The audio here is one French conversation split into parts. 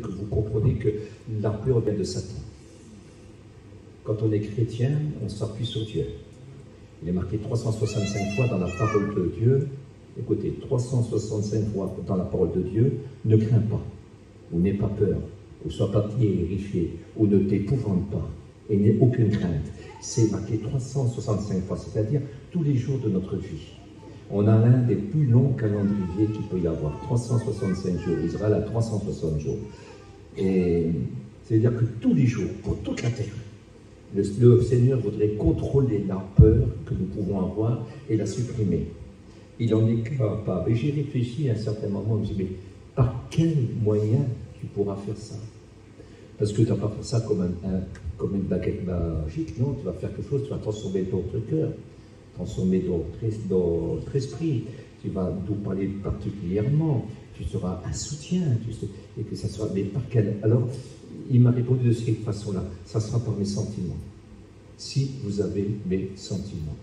que vous comprenez que la peur vient de Satan. Quand on est chrétien, on s'appuie sur Dieu. Il est marqué 365 fois dans la parole de Dieu. Écoutez, 365 fois dans la parole de Dieu, ne crains pas, ou n'aie pas peur, ou sois pas terrifié, ou ne t'épouvante pas, et n'aie aucune crainte. C'est marqué 365 fois, c'est-à-dire tous les jours de notre vie. On a l'un des plus longs calendriers qu'il peut y avoir, 365 jours. Israël a 360 jours. Et c'est-à-dire que tous les jours, pour toute la terre, le Seigneur voudrait contrôler la peur que nous pouvons avoir et la supprimer. Il en est capable. Et j'ai réfléchi à un certain moment, je me suis dit, mais par quel moyen tu pourras faire ça? Parce que tu ne vas pas faire ça comme une baguette magique, non, tu vas faire quelque chose, tu vas transformer notre cœur, transformer notre esprit, tu vas nous parler particulièrement, tu seras un soutien, tu sais, et que ça sera, mais par quel? Alors, il m'a répondu de cette façon-là, ça sera par mes sentiments. Si vous avez mes sentiments.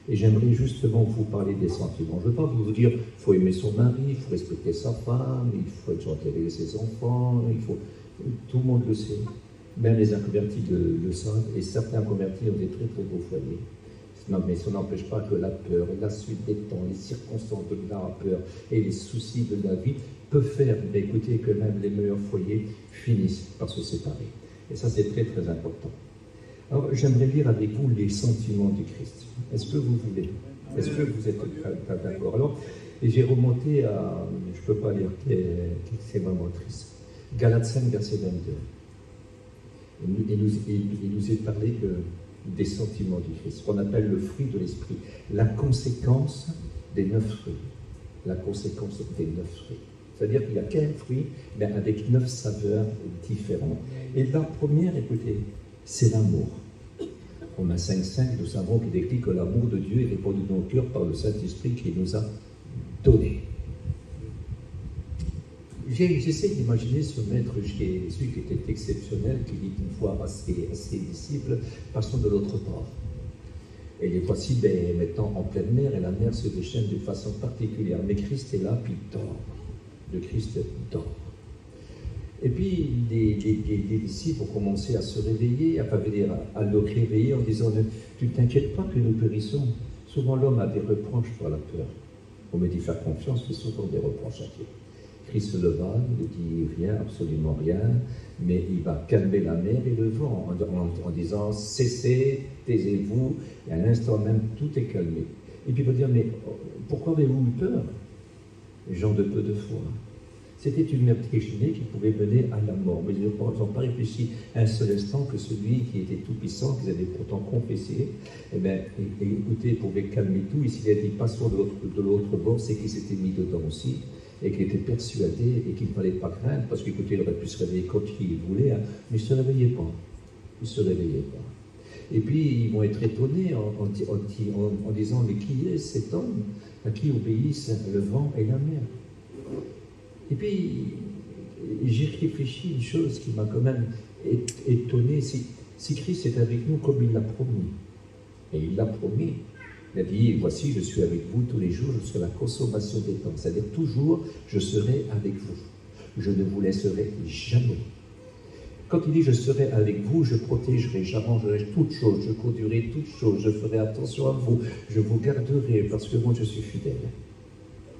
Et j'aimerais justement vous parler des sentiments. Je ne veux pas vous dire, il faut aimer son mari, il faut respecter sa femme, il faut être gentil avec ses enfants, il faut... Tout le monde le sait. Même les inconvertis le savent, et certains convertis ont des très très beaux foyers. Non, mais ça n'empêche pas que la peur, la suite des temps, les circonstances de la peur et les soucis de la vie peuvent faire, mais écoutez, que même les meilleurs foyers finissent par se séparer. Et ça, c'est très très important. Alors, j'aimerais lire avec vous les sentiments du Christ. Est-ce que vous voulez? Est-ce que vous êtes d'accord? Alors, et j'ai remonté à, je ne peux pas lire, c'est vraiment triste. Galates 5, verset 22. Il nous est parlé des sentiments du Christ, ce qu'on appelle le fruit de l'esprit, la conséquence des 9 fruits. La conséquence des 9 fruits. C'est-à-dire qu'il n'y a qu'un fruit, mais avec 9 saveurs différentes. Et la première, écoutez, c'est l'amour. Romains 5,5, nous savons qu'il décrit que l'amour de Dieu est répandu dans nos cœurs par le Saint-Esprit qu'il nous a donné. J'essaie d'imaginer ce maître Jésus qui était exceptionnel, qui dit une fois à ses disciples, passons de l'autre bord. Et les voici maintenant en pleine mer, et la mer se déchaîne d'une façon particulière. Mais Christ est là, puis il dort. Le Christ dort. Et puis les disciples ont commencé à se réveiller, à le réveiller en disant, tu ne t'inquiètes pas que nous périssons. Souvent l'homme a des reproches par la peur. On me dit faire confiance, mais souvent des reproches à Dieu. Christ se leva, il ne dit rien, absolument rien, mais il va calmer la mer et le vent en disant cessez, taisez-vous, et à l'instant même tout est calmé. Et puis il va dire mais pourquoi avez-vous eu peur, gens de peu de foi? C'était une mer déchaînée qui pouvait mener à la mort, mais ils n'ont pas réfléchi un seul instant que celui qui était tout-puissant, qu'ils avaient pourtant confessé, écoutez, pouvait calmer tout. Et s'il a dit passons de l'autre bord, c'est qu'il s'était mis dedans aussi, et qu'il était persuadé et qu'il ne fallait pas craindre, parce qu'écoutez, il aurait pu se réveiller quand il voulait, hein, mais il ne se réveillait pas. Il ne se réveillait pas. Et puis, ils vont être étonnés en disant, mais qui est cet homme à qui obéissent le vent et la mer? Et puis, j'ai réfléchi une chose qui m'a quand même étonné. Si Christ est avec nous comme il l'a promis, et il l'a promis, il a dit, voici, je suis avec vous tous les jours jusqu'à la consommation des temps. C'est-à-dire, toujours, je serai avec vous. Je ne vous laisserai jamais. Quand il dit, je serai avec vous, je protégerai, j'arrangerai toutes choses, je conduirai toutes choses, je ferai attention à vous, je vous garderai, parce que moi, je suis fidèle.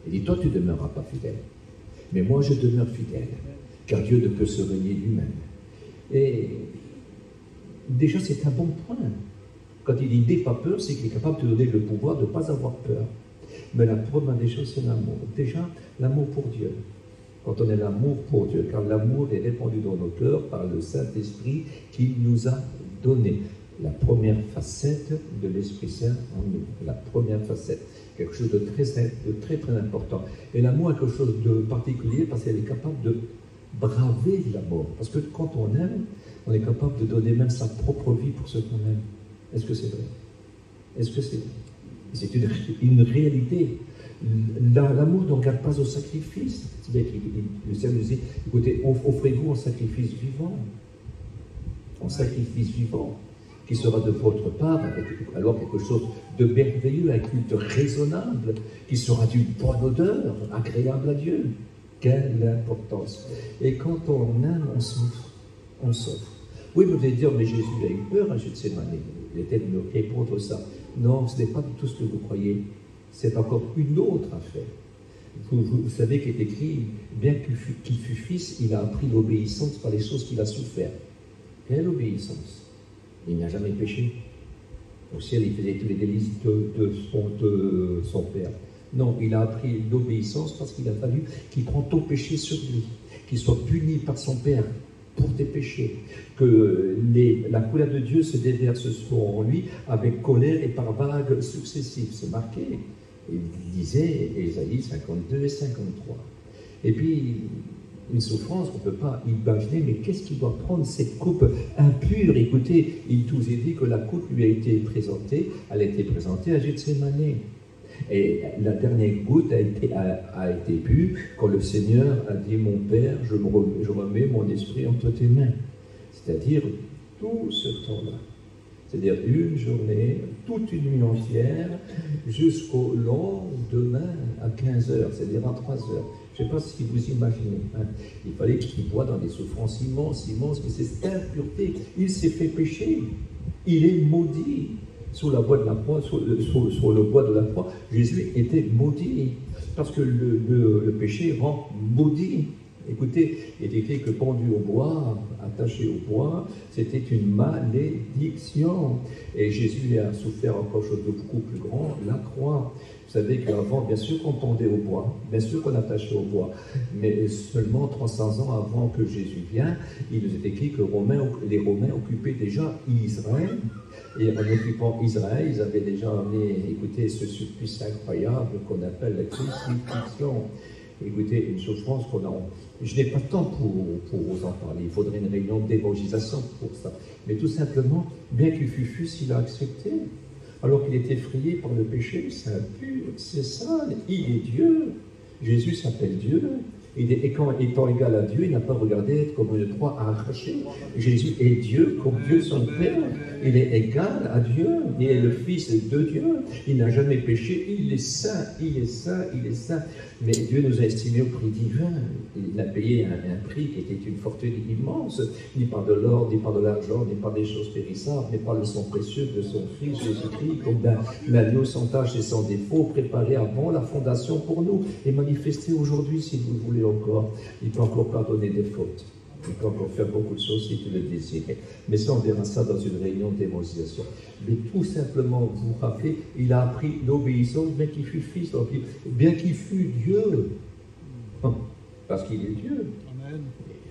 Il dit, toi, tu ne demeureras pas fidèle. Mais moi, je demeure fidèle, car Dieu ne peut se renier lui-même. Et déjà, c'est un bon point. Quand il dit « n'aie pas peur », c'est qu'il est capable de te donner le pouvoir de ne pas avoir peur. Mais la première des choses, c'est l'amour. Déjà, l'amour pour Dieu. Quand on a l'amour pour Dieu, car l'amour est répandu dans nos cœurs par le Saint-Esprit qu'il nous a donné. La première facette de l'Esprit Saint en nous. La première facette. Quelque chose de très très important. Et l'amour est quelque chose de particulier parce qu'elle est capable de braver la mort. Parce que quand on aime, on est capable de donner même sa propre vie pour ce qu'on aime. Est-ce que c'est vrai? Est-ce que c'est vrai? C'est une réalité. L'amour ne regarde pas au sacrifice. Le Seigneur nous dit, écoutez, offrez-vous en sacrifice vivant. En sacrifice vivant, qui sera de votre part, alors quelque chose de merveilleux, un culte raisonnable, qui sera d'une bonne odeur, agréable à Dieu. Quelle importance. Et quand on aime, on souffre. On souffre. Oui, vous allez dire, mais Jésus a eu peur à Gethsémane. Il était de me répondre ça. Non, ce n'est pas du tout ce que vous croyez. C'est encore une autre affaire. Vous savez qu'il est écrit, bien qu'il fût fils, il a appris l'obéissance par les choses qu'il a souffert. Quelle obéissance? Il n'a jamais péché. Au ciel, il faisait tous les délices de son père. Non, il a appris l'obéissance parce qu'il a fallu qu'il prenne ton péché sur lui, qu'il soit puni par son père pour tes péchés, que la colère de Dieu se déverse en lui avec colère et par vagues successives. C'est marqué. Il disait Ésaïe 52 et 53. Et puis, une souffrance qu'on ne peut pas imaginer, mais qu'est-ce qu'il doit prendre cette coupe impure? Écoutez, il nous a dit que la coupe lui a été présentée, elle a été présentée à Gethsémane. Et la dernière goutte a été bue quand le Seigneur a dit, mon Père, je remets mon esprit entre tes mains. C'est-à-dire tout ce temps-là. C'est-à-dire une journée, toute une nuit entière, jusqu'au lendemain à 15 heures, c'est-à-dire à 3 heures. Je ne sais pas si vous imaginez. Hein. Il fallait qu'il boit dans des souffrances immenses, mais c'est cette impureté. Il s'est fait pécher. Il est maudit. Sur le bois de la croix, Jésus était maudit. Parce que le péché rend maudit. Écoutez, il est écrit que pendu au bois, attaché au bois, c'était une malédiction. Et Jésus a souffert encore chose de beaucoup plus grand, la croix. Vous savez qu'avant, bien sûr qu'on pendait au bois, bien sûr qu'on attachait au bois, mais seulement 300 ans avant que Jésus vienne, il nous est écrit que les Romains occupaient déjà Israël. Et en occupant Israël, ils avaient déjà amené, écoutez, ce supplice incroyable qu'on appelle la crucifixion. Écoutez, une souffrance qu'on a. Je n'ai pas de temps pour vous en parler. Il faudrait une réunion d'évangélisation pour ça. Mais tout simplement, bien qu'il fût fils, il a accepté. Alors qu'il était effrayé par le péché, c'est impur, c'est sale. Il est Dieu. Jésus s'appelle Dieu. Et quand étant égal à Dieu, il n'a pas regardé être comme une croix à arracher. Jésus est Dieu, comme Dieu son Père. Il est égal à Dieu. Il est le Fils de Dieu. Il n'a jamais péché. Il est saint, il est saint, il est saint. Mais Dieu nous a estimés au prix divin. Il a payé un prix qui était une fortune immense. Ni par de l'or, ni par de l'argent, ni par des choses périssables, mais par le sang précieux de son Fils Jésus-Christ, comme l'agneau sans tache et sans défaut, préparé avant la fondation pour nous et manifesté aujourd'hui, si vous le voulez encore. Il peut encore pardonner des fautes. Il peut encore faire beaucoup de choses si tu le désires. Mais ça, on verra ça dans une réunion d'évangélisation. Mais tout simplement, vous vous rappelez, il a appris l'obéissance, bien qu'il fût fils, bien qu'il fût Dieu. Parce qu'il est Dieu. Amen.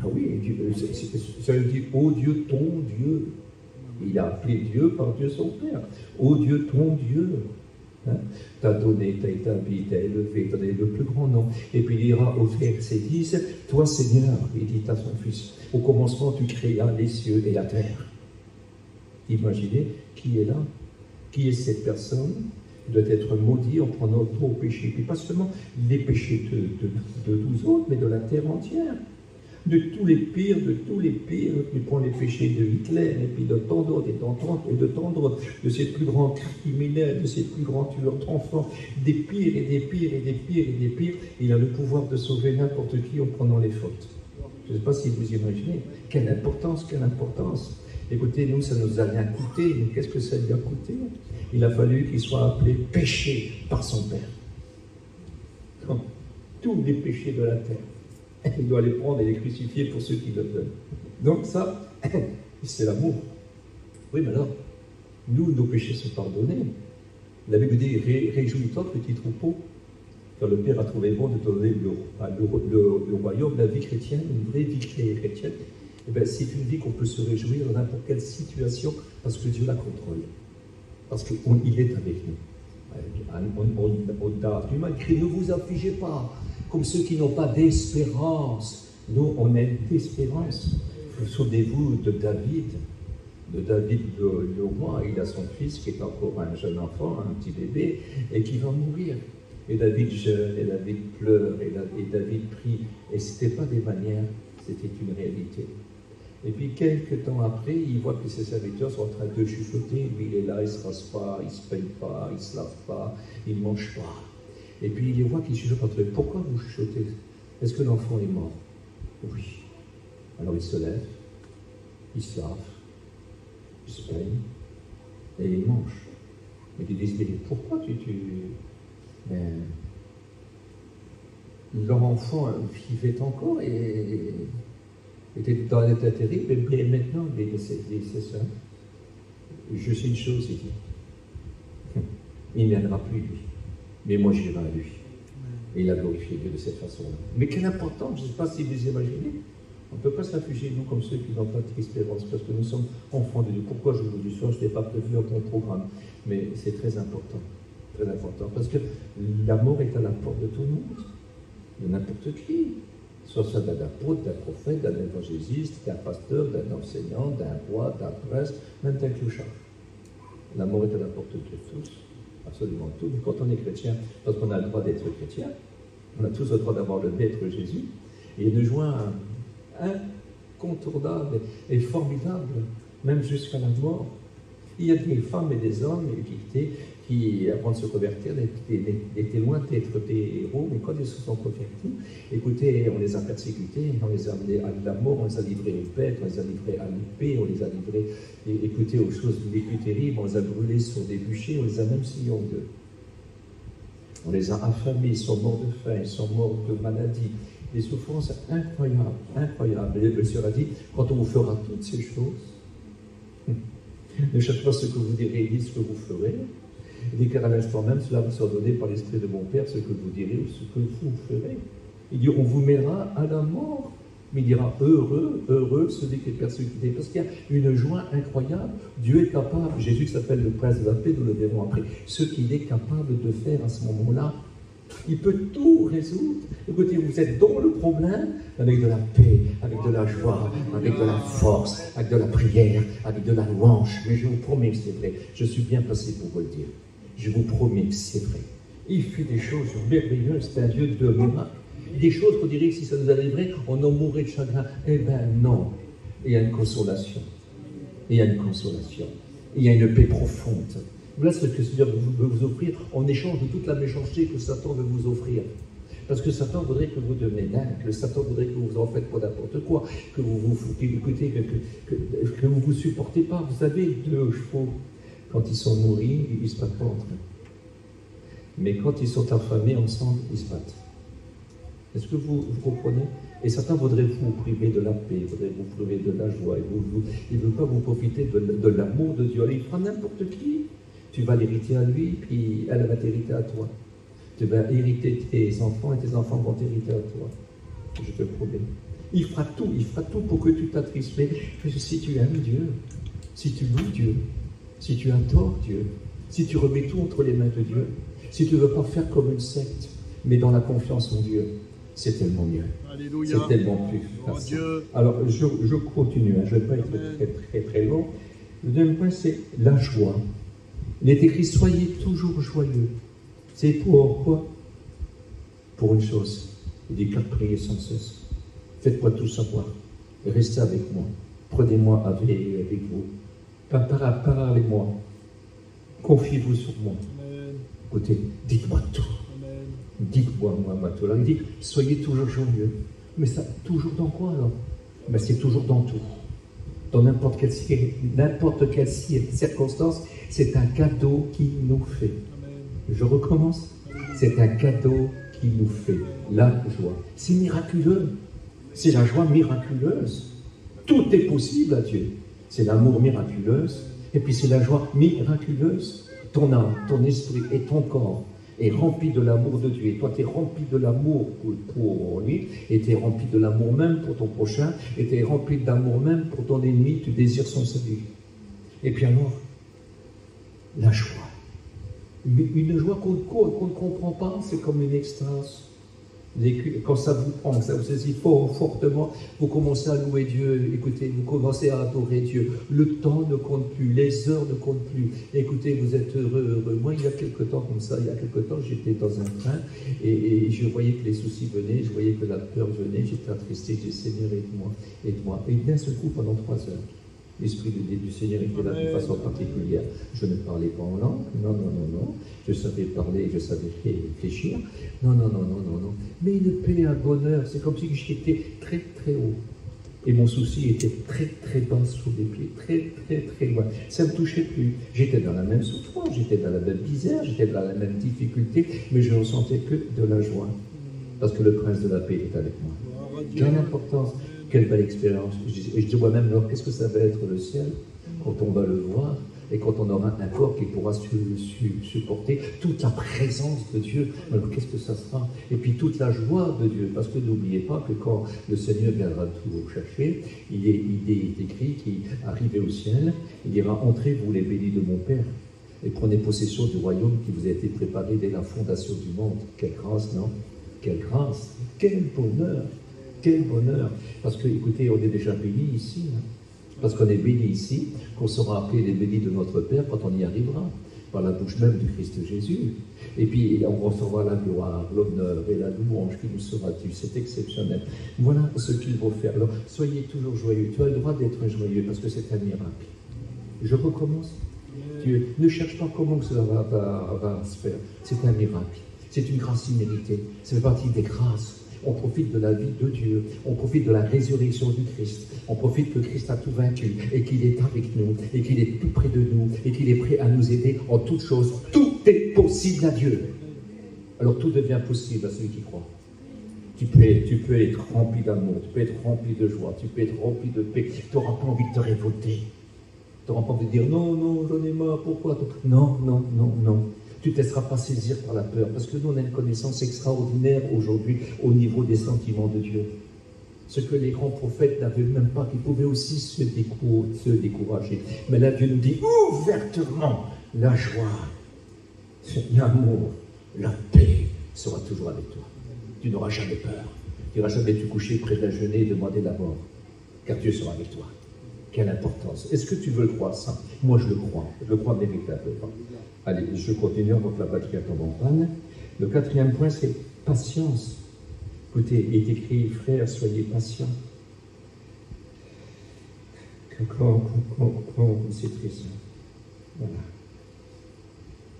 Ah oui, Dieu, ça veut dire, ô Dieu, ton Dieu. Il a appelé Dieu par Dieu son Père. Ô Dieu, ton Dieu. Hein? T'as donné, t'as établi, t'as élevé, t'as donné le plus grand nom. Et puis il dira au verset 10, toi Seigneur, il dit à son Fils, au commencement tu créas les cieux et la terre. Imaginez qui est là, qui est cette personne, qui doit être maudit en prenant nos péchés. Puis pas seulement les péchés de 12 autres, mais de la terre entière. De tous les pires, tu prends les péchés de Hitler, et puis de tant d'autres, et de tant d'autres, de ces plus grands criminels, de ces plus grands tueurs d'enfants, des pires, et des pires, et des pires, et des pires. Il a le pouvoir de sauver n'importe qui en prenant les fautes. Je ne sais pas si vous imaginez. Quelle importance, quelle importance. Écoutez, nous, ça nous a rien coûté, mais qu'est-ce que ça lui a coûté? Il a fallu qu'il soit appelé péché par son Père. Donc, tous les péchés de la terre. Il doit les prendre et les crucifier pour ceux qui le veulent. Donc ça, c'est l'amour. Oui, mais alors, nous, nos péchés sont pardonnés. La Bible dit, réjouis-toi, petit troupeau, car le Père a trouvé bon de donner le royaume, la vie chrétienne, une vraie vie chrétienne. Eh bien, c'est une vie qu'on peut se réjouir dans n'importe quelle situation, parce que Dieu la contrôle. Parce qu'il est avec nous. On a du mal, ne vous affligez pas. Comme ceux qui n'ont pas d'espérance. Nous, on a une espérance. Souvenez-vous de David. Le roi, il a son fils qui est encore un jeune enfant, un petit bébé, et qui va mourir. Et David jeûne, et David pleure, et David prie. Et ce n'était pas des manières, c'était une réalité. Et puis, quelques temps après, il voit que ses serviteurs sont en train de chuchoter. Lui, il est là, il ne se rase pas, il ne se peigne pas, il ne se lave pas, il ne mange pas. Et puis il les voit qui chuchotent entre eux. Pourquoi vous chuchotez? Est-ce que l'enfant est mort? Oui. Alors il se lève, il se lave, il se peigne, et il mange. Et tu dis, mais pourquoi tu... Ben, leur enfant vivait encore et était dans un état terrible, mais maintenant, c'est ça. Je sais une chose, il dit, il ne viendra plus lui, mais moi j'irai à lui. Et il a glorifié Dieu de cette façon-là. Mais quelle importance, je ne sais pas si vous imaginez, on ne peut pas se réfugier, nous, comme ceux qui n'ont pas de espérance, parce que nous sommes enfants de Dieu. Pourquoi je vous dis ça? Je n'ai pas prévu dans ton programme, mais c'est très important, parce que la mort est à la porte de tout le monde, de n'importe qui, soit ça d'un apôtre, d'un prophète, d'un évangéliste, d'un pasteur, d'un enseignant, d'un roi, d'un prince, même d'un clochard. La mort est à la porte de tous, absolument tous. Quand on est chrétien, parce qu'on a le droit d'être chrétien, on a tous le droit d'avoir le maître Jésus, et une joie incontournable et formidable, même jusqu'à la mort. Il y a des femmes et des hommes qui avant de se convertir, étaient loin d'être des héros, mais quand ils se sont convertis, écoutez, on les a persécutés, on les a amenés à la mort, on les a livrés aux bêtes, on les a livrés à l'épée, on les a livrés, écoutez, aux choses les plus terribles, on les a brûlés sur des bûchers, on les a même sciés en deux. On les a affamés, ils sont morts de faim, ils sont morts de maladie. Des souffrances incroyables, incroyables. Et le Seigneur a dit, quand on vous fera toutes ces choses, ne cherchez pas ce que vous direz, dites ce que vous ferez. Il dit car à l'instant même, cela vous sera donné par l'Esprit de mon Père, ce que vous direz ou ce que vous ferez. Il dit, on vous mènera à la mort. Mais il dira, heureux, heureux celui qui est persécuté. Parce qu'il y a une joie incroyable. Dieu est capable, Jésus s'appelle le prince de la paix, nous le verrons après. Ce qu'il est capable de faire à ce moment-là, il peut tout résoudre. Écoutez, vous êtes dans le problème avec de la paix, avec de la joie, avec de la force, avec de la prière, avec de la louange. Mais je vous promets que c'est vrai. Je suis bien placé pour vous le dire. Je vous promets que c'est vrai. Il fait des choses merveilleuses. C'est un Dieu de miracles. Des choses qu'on dirait que si ça nous arriverait, on en mourrait de chagrin. Eh bien non. Il y a une consolation. Il y a une consolation. Il y a une paix profonde. Voilà ce que le Seigneur veut vous offrir en échange de toute la méchanceté que Satan veut vous offrir. Parce que Satan voudrait que vous deveniez dingue, que Satan voudrait que vous en faites pour n'importe quoi, que vous vous écoutez, que vous ne vous supportez pas. Vous savez, deux chevaux, quand ils sont nourris, ils ne se battent pas entre eux. Mais quand ils sont affamés ensemble, ils se battent. Est-ce que vous comprenez? Et Satan voudrait vous priver de la paix, il voudrait vous priver de la joie, il ne veut pas vous profiter de l'amour de Dieu. Alors, il fera n'importe qui. Tu vas l'hériter à lui, puis elle va t'hériter à toi. Tu vas hériter tes enfants et tes enfants vont t'hériter à toi. Je te promets. Il fera tout pour que tu t'attristes. Mais si tu aimes Dieu, si tu loues Dieu, si tu adores Dieu, si tu remets tout entre les mains de Dieu, si tu ne veux pas faire comme une secte, mais dans la confiance en Dieu, c'est tellement mieux. Alléluia. C'est tellement plus facile. Alors, je continue, je ne vais pas être très long. Le deuxième point, c'est la joie. Il est écrit, soyez toujours joyeux. C'est pour quoi? Pour une chose. Il dit, car priez sans cesse. Faites-moi tout savoir. Et restez avec moi. Prenez-moi avec vous. Parlez-moi. Confiez-vous sur moi. Amen. Écoutez, dites-moi tout. Amen. Dites-moi, moi tout. Alors il dit, soyez toujours joyeux. Mais ça, toujours dans quoi alors? Ben, c'est toujours dans tout. Dans n'importe quelle circonstance, c'est un cadeau qu'il nous fait. Amen. Je recommence. C'est un cadeau qu'il nous fait. La joie. C'est miraculeux. C'est la joie miraculeuse. Tout est possible à Dieu. C'est l'amour miraculeuse. Et puis c'est la joie miraculeuse. Ton âme, ton esprit et ton corps est rempli de l'amour de Dieu. Et toi, tu es rempli de l'amour pour lui, et tu es rempli de l'amour même pour ton prochain, et tu es rempli d'amour même pour ton ennemi, tu désires son salut. Et puis alors, la joie. Une joie qu'on ne comprend pas, c'est comme une extase. Quand ça vous prend, ça vous saisit fortement, vous commencez à louer Dieu, écoutez, vous commencez à adorer Dieu. Le temps ne compte plus, les heures ne comptent plus. Écoutez, vous êtes heureux. Moi, il y a quelque temps comme ça, j'étais dans un train et je voyais que les soucis venaient, je voyais que la peur venait, j'étais attristé, j'ai dit Seigneur, aide-moi. Et d'un seul coup, pendant 3 heures, L'Esprit du Seigneur était là d'une façon particulière. Je ne parlais pas en langue, non. Je savais parler, je savais réfléchir, non. Mais une paix, un bonheur, c'est comme si j'étais très très haut. Et mon souci était très très bas sous les pieds, très loin. Ça ne me touchait plus. J'étais dans la même souffrance, j'étais dans la même misère, j'étais dans la même difficulté, mais je ne ressentais que de la joie. Parce que le prince de la paix est avec moi. Quelle importance, quelle belle expérience. Et je dis moi-même, alors qu'est-ce que ça va être le ciel quand on va le voir et quand on aura un corps qui pourra supporter toute la présence de Dieu. Alors qu'est-ce que ça sera? Et puis toute la joie de Dieu, parce que n'oubliez pas que quand le Seigneur viendra tout chercher, il est écrit qu'il arrivé au ciel, il dira, entrez vous les bénis de mon Père, et prenez possession du royaume qui vous a été préparé dès la fondation du monde. Quelle grâce, non? Quelle grâce, quel bonheur, quel bonheur. Parce que, écoutez, on est déjà bénis ici, hein. Parce qu'on est bénis ici, qu'on sera appelés les bénis de notre Père quand on y arrivera, par la bouche même du Christ Jésus. Et puis, on recevra la gloire, l'honneur et la louange qui nous sera due. C'est exceptionnel. Voilà ce qu'il faut faire. Alors, soyez toujours joyeux. Tu as le droit d'être joyeux parce que c'est un miracle. Je recommence. Dieu ne cherche pas comment que cela va se faire. C'est un miracle. C'est une grâce imméritée. Ça fait partie des grâces. On profite de la vie de Dieu, on profite de la résurrection du Christ, on profite que Christ a tout vaincu et qu'il est avec nous, et qu'il est tout près de nous, et qu'il est prêt à nous aider en toutes choses. Tout est possible à Dieu. Alors tout devient possible à celui qui croit. Tu peux être rempli d'amour, tu peux être rempli de joie, tu peux être rempli de paix. Tu n'auras pas envie de te révolter. Tu n'auras pas envie de dire non, j'en ai marre, pourquoi? Non. Tu ne te laisseras pas saisir par la peur, parce que nous, on a une connaissance extraordinaire aujourd'hui au niveau des sentiments de Dieu. Ce que les grands prophètes n'avaient même pas, qu'ils pouvaient aussi se décourager. Mais là, Dieu nous dit ouvertement, la joie, l'amour, la paix sera toujours avec toi. Tu n'auras jamais peur. Tu n'iras jamais te coucher près d'un genêt et demander la mort, car Dieu sera avec toi. Quelle importance. Est-ce que tu veux le croire, ça? Moi, je le crois véritablement. Allez, je continue avant que la batterie tombe en panne. Le quatrième point, c'est patience. Écoutez, il est écrit, frères, soyez patients. C'est triste.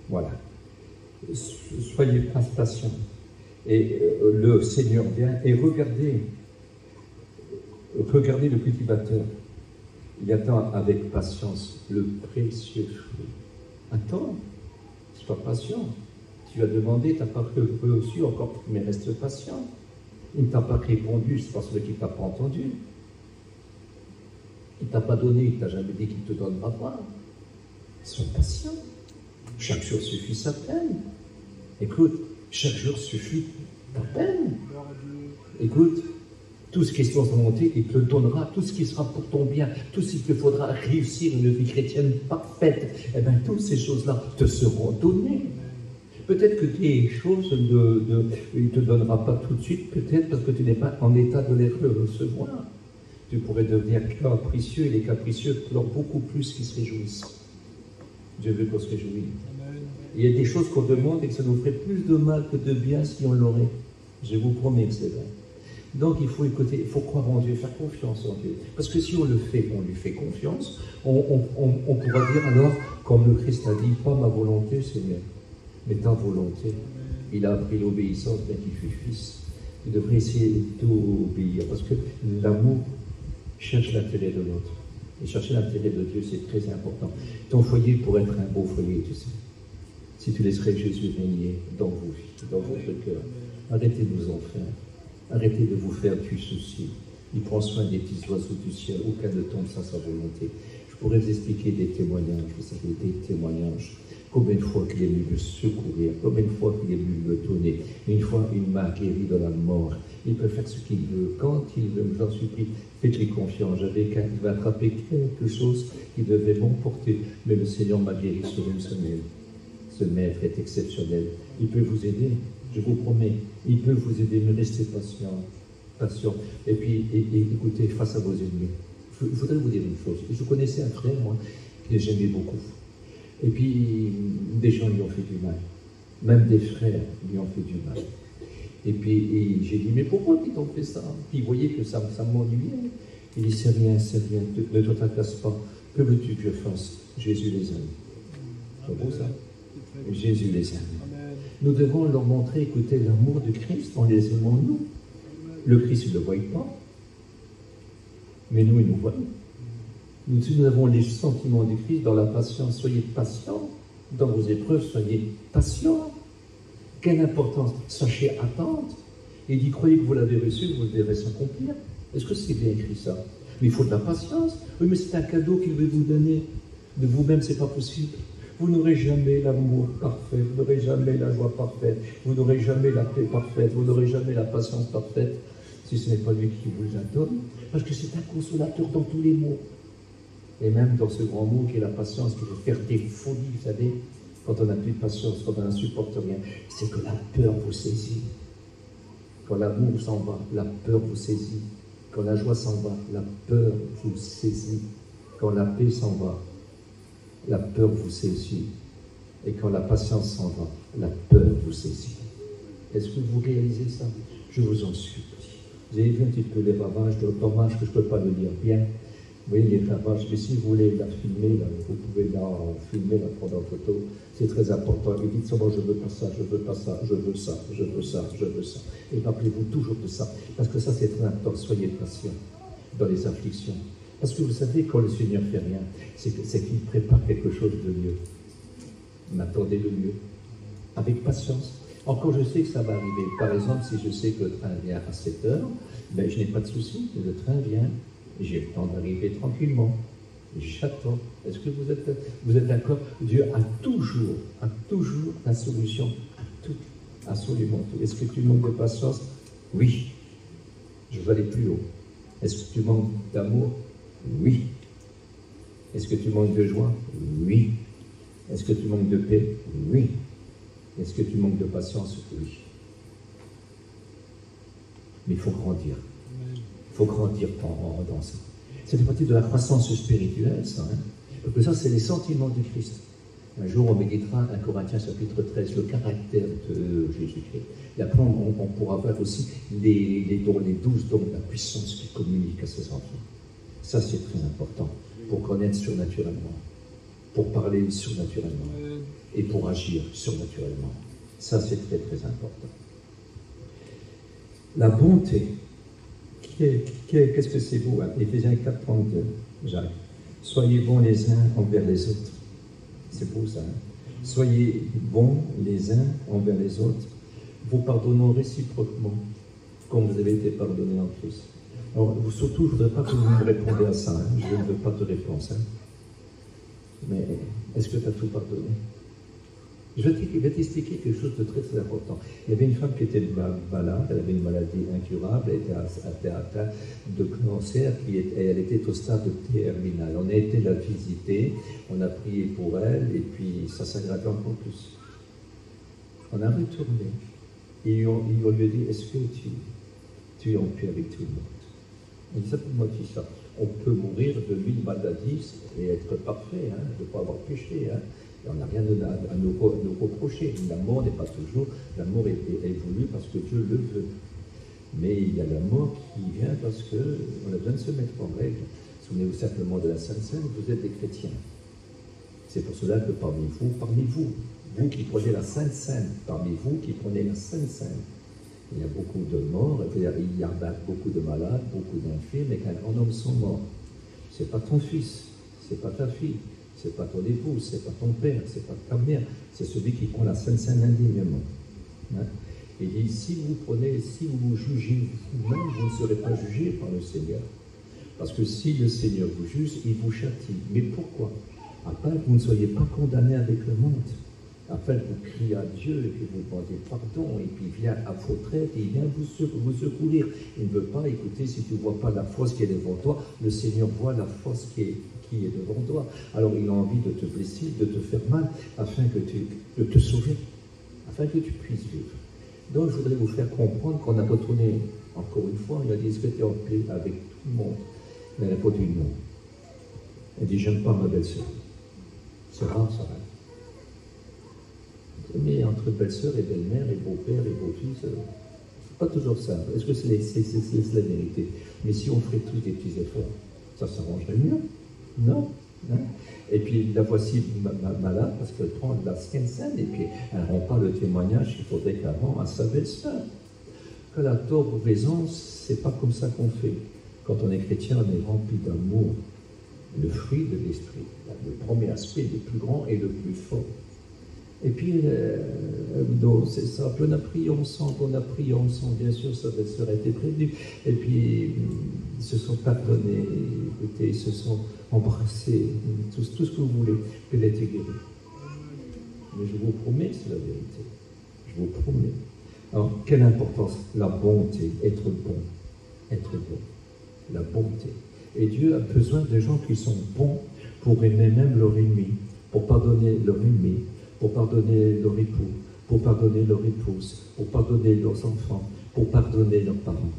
Voilà. Soyez patients. Et le Seigneur vient et regardez le cultivateur. Il attend avec patience le précieux fruit. Attends, sois patient. Tu as demandé, tu n'as pas reçu encore, mais reste patient. Il ne t'a pas répondu, c'est parce qu'il ne t'a pas entendu. Il ne t'a pas donné, il ne t'a jamais dit qu'il ne te donnera pas. Sois patient. Chaque jour suffit sa peine. Écoute, chaque jour suffit ta peine. Écoute, tout ce qui est sans volonté, il te donnera, tout ce qui sera pour ton bien, tout ce qu'il te faudra réussir une vie chrétienne parfaite, eh bien, toutes ces choses-là te seront données. Peut-être que des choses, il ne te donnera pas tout de suite, peut-être parce que tu n'es pas en état de les recevoir. Tu pourrais devenir capricieux, et les capricieux pleurent beaucoup plus qu'ils se réjouissent. Dieu veut qu'on se réjouisse. Il y a des choses qu'on demande et que ça nous ferait plus de mal que de bien si on l'aurait. Je vous promets que c'est vrai. Donc il faut écouter, il faut croire en Dieu, faire confiance en Dieu. Parce que si on le fait, on lui fait confiance, on pourra dire alors, comme le Christ a dit, pas ma volonté, Seigneur, mais ta volonté. Il a appris l'obéissance bien qu'il fut fils. Il devrait essayer d'obéir, parce que l'amour cherche l'intérêt de l'autre. Et chercher l'intérêt de Dieu, c'est très important. Ton foyer pourrait être un beau foyer, tu sais. Si tu laisserais Jésus régner dans vos vies, dans votre cœur. Arrêtez de vous en faire. Arrêtez de vous faire du souci. Il prend soin des petits oiseaux du ciel. Aucun ne tombe sans sa volonté. Je pourrais vous expliquer des témoignages. Vous savez, des témoignages. Combien de fois qu'il est venu me secourir. Combien de fois qu'il est venu me donner. Une fois, il m'a guéri de la mort. Il peut faire ce qu'il veut. Quand il veut, j'en supplie, faites-lui confiance. Il va attraper quelque chose qui devait m'emporter. Mais le Seigneur m'a guéri sur une semaine. Ce maître est exceptionnel. Il peut vous aider. Je vous promets, il peut vous aider, mais restez patient. Et puis, écoutez, face à vos ennemis. Je voudrais vous dire une chose. Je connaissais un frère, moi, que j'aimais beaucoup. Et puis, des gens lui ont fait du mal. Même des frères lui ont fait du mal. Et puis, j'ai dit, mais pourquoi ils t'ont fait ça? Puis, il voyait que ça m'ennuyait. Il dit, c'est rien, ne te tracasse pas. Que veux-tu que je fasse? Jésus les aime. C'est beau ça? Jésus les aime. Nous devons leur montrer, écoutez, l'amour du Christ en les aimant nous. Le Christ, il ne le voit pas. Mais nous, il nous voit. Nous avons les sentiments du Christ dans la patience. Soyez patients. Dans vos épreuves, soyez patients. Quelle importance? Sachez attendre. Il dit, croyez que vous l'avez reçu, vous le verrez s'accomplir. Est-ce que c'est bien écrit ça? Mais il faut de la patience. Oui, mais c'est un cadeau qu'il veut vous donner. De vous-même, ce n'est pas possible. Vous n'aurez jamais l'amour parfait, vous n'aurez jamais la joie parfaite, vous n'aurez jamais la paix parfaite, vous n'aurez jamais la patience parfaite, si ce n'est pas lui qui vous la donne, parce que c'est un consolateur dans tous les mots. Et même dans ce grand mot qui est la patience, qui peut faire des folies, vous savez, quand on n'a plus de patience, quand on n'insupporte rien, c'est que la peur vous saisit. Quand l'amour s'en va, la peur vous saisit. Quand la joie s'en va, la peur vous saisit. Quand la paix s'en va, la peur vous saisit. Et quand la patience s'en va, la peur vous saisit. Est-ce que vous réalisez ça? Je vous en supplie. Vous avez vu un petit peu les ravages, dommage que je ne peux pas le lire bien. Vous voyez les ravages, mais si vous voulez la filmer, là, vous pouvez la filmer, la prendre en photo. C'est très important. Et dites seulement, je ne veux pas ça, je ne veux pas ça, je veux ça, je veux ça, je veux ça. Et rappelez-vous toujours de ça. Parce que ça, c'est très important. Soyez patients dans les afflictions. Parce que vous savez, quand le Seigneur fait rien, c'est qu'il prépare quelque chose de mieux. M'attendez le mieux. Avec patience. Encore, je sais que ça va arriver. Par exemple, si je sais que le train vient à 7 heures, ben, je n'ai pas de souci. Le train vient, j'ai le temps d'arriver tranquillement. J'attends. Est-ce que vous êtes d'accord? Dieu a toujours la solution à tout. Absolument tout. Est-ce que tu manques de patience? Oui. Je veux aller plus haut. Est-ce que tu manques d'amour? Oui. Est-ce que tu manques de joie? Oui. Est-ce que tu manques de paix? Oui. Est-ce que tu manques de patience? Oui. Mais il faut grandir. Il faut grandir dans ça. C'est une partie de la croissance spirituelle, ça. Hein? Parce que ça, c'est les sentiments du Christ. Un jour, on méditera 1 Corinthiens chapitre 13, le caractère de Jésus-Christ. Et après, on pourra voir aussi les dons, les 12 dons, la puissance qui communique à ses enfants. Ça, c'est très important pour connaître surnaturellement, pour parler surnaturellement et pour agir surnaturellement. Ça, c'est très, très important. La bonté, qu'est-ce que c'est beau, hein? Éphésiens 4, 32, Jacques. Soyez bons les uns envers les autres. C'est beau ça. Hein? Soyez bons les uns envers les autres, vous pardonnant réciproquement, comme vous avez été pardonnés en Christ. Alors, surtout, je ne voudrais pas que vous me répondiez à ça. Hein? Je ne veux pas de réponse. Hein? Mais est-ce que tu as tout pardonné? Je vais t'expliquer quelque chose de très, très important. Il y avait une femme qui était malade, elle avait une maladie incurable, elle était atteinte de cancer, elle était au stade terminal. On a été la visiter, on a prié pour elle, et puis ça s'aggravait encore plus. On a retourné, et on lui a dit, est-ce que tu es en paix avec tout le monde? On dit simplement ça. On peut mourir de mille maladies et être parfait, hein, de ne pas avoir péché. Hein. On n'a rien à nous reprocher. La mort n'est pas toujours, la mort est voulue parce que Dieu le veut. Mais il y a la mort qui vient parce qu'on a besoin de se mettre en règle. Souvenez-vous simplement de la Sainte Seine, vous êtes des chrétiens. C'est pour cela que parmi vous, vous qui prenez la Sainte Seine, parmi vous qui prenez la Sainte Seine, il y a beaucoup de morts, il y a beaucoup de malades, beaucoup d'infirmes, et qu'un grand nombre sont morts. Ce n'est pas ton fils, ce n'est pas ta fille, ce n'est pas ton épouse, ce n'est pas ton père, ce n'est pas ta mère, c'est celui qui prend la Sainte Seine indignement. Hein? Et il dit, si vous vous jugez vous-même, vous ne serez pas jugé par le Seigneur. Parce que si le Seigneur vous juge, il vous châtie. Mais pourquoi? Afin que vous ne soyez pas condamnés avec le monde. Afin que vous criez à Dieu et que vous demandez pardon, et puis il vient à votre aide et il vient vous secourir. Il ne veut pas, écouter, si tu ne vois pas la fosse qui est devant toi, le Seigneur voit la fosse qui est devant toi. Alors il a envie de te blesser, de te faire mal, afin de te sauver, afin que tu puisses vivre. Donc je voudrais vous faire comprendre qu'on a retourné, encore une fois, il a dit, est-ce que tu es en paix avec tout le monde? Mais elle a répondu non. Elle dit, j'aime pas ma belle-sœur. C'est rare, ça va. Mais entre belle-sœur et belle-mère, et beau-père et beau-fils, Pas toujours simple. Est-ce que c'est la vérité? Mais si on ferait tous des petits efforts, ça s'arrangerait mieux. Non, hein? Et puis la voici malade parce qu'elle prend de la scène et puis elle ne rend pas le témoignage qu'il faudrait qu'avant elle savait ça. Que la tort ou raison, c'est pas comme ça qu'on fait. Quand on est chrétien, on est rempli d'amour, le fruit de l'esprit. Le premier aspect, le plus grand et le plus fort. Et puis, donc, c'est ça. On a prié ensemble, bien sûr, ça aurait été prévu. Et puis, ils se sont pardonnés, écoutez, ils se sont embrassés, tout ce que vous voulez, que d'être guéri. Mais je vous promets, c'est la vérité. Je vous promets. Alors, quelle importance? La bonté, être bon. Être bon. La bonté. Et Dieu a besoin de gens qui sont bons pour aimer même leur ennemi, pour pardonner leur ennemi, pour pardonner leur époux, pour pardonner leur épouse, pour pardonner leurs enfants, pour pardonner leurs parents,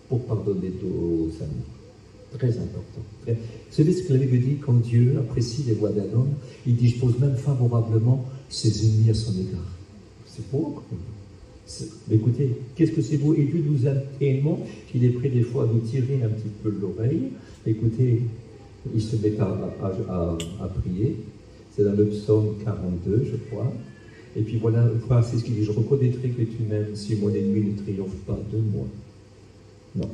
pour pardonner nos amis. Très important. Vous savez ce que la Bible dit? Quand Dieu apprécie les voies d'un homme, il dispose même favorablement ses ennemis à son égard. C'est beau. Mais écoutez, qu'est-ce que c'est beau? Et Dieu nous aime tellement qu'il est prêt des fois à nous tirer un petit peu l'oreille. Écoutez, il se met à prier. C'est dans le psaume 42, je crois. Et puis voilà, c'est ce qu'il dit. Je reconnaîtrai que tu m'aimes si mon ennemi ne triomphe pas de moi. Non.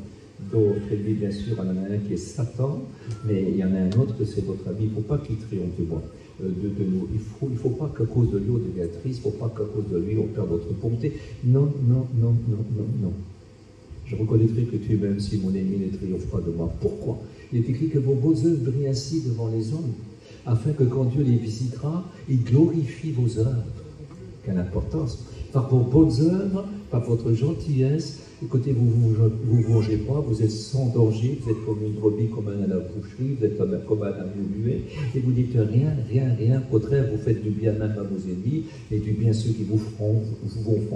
D'autres, lui, bien sûr, il y en a un qui est Satan, mais il y en a un autre que c'est votre ami. Il ne faut pas qu'il triomphe de moi. De nous. Il ne faut pas qu'à cause de lui on devienne triste, il ne faut pas qu'à cause de lui on perde notre bonté. Non. Je reconnaîtrai que tu m'aimes si mon ennemi ne triomphe pas de moi. Pourquoi? Il est écrit que vos bonnes œuvres brillent ainsi devant les hommes, afin que quand Dieu les visitera, il glorifie vos œuvres. Quelle importance! Par vos bonnes œuvres, par votre gentillesse, écoutez, vous ne vous vengez pas, vous êtes sans danger, vous êtes comme une brebis, comme un à la boucherie, vous êtes comme un agneau muet, et vous dites rien, au contraire, vous faites du bien même à vos ennemis, et du bien à ceux qui vous font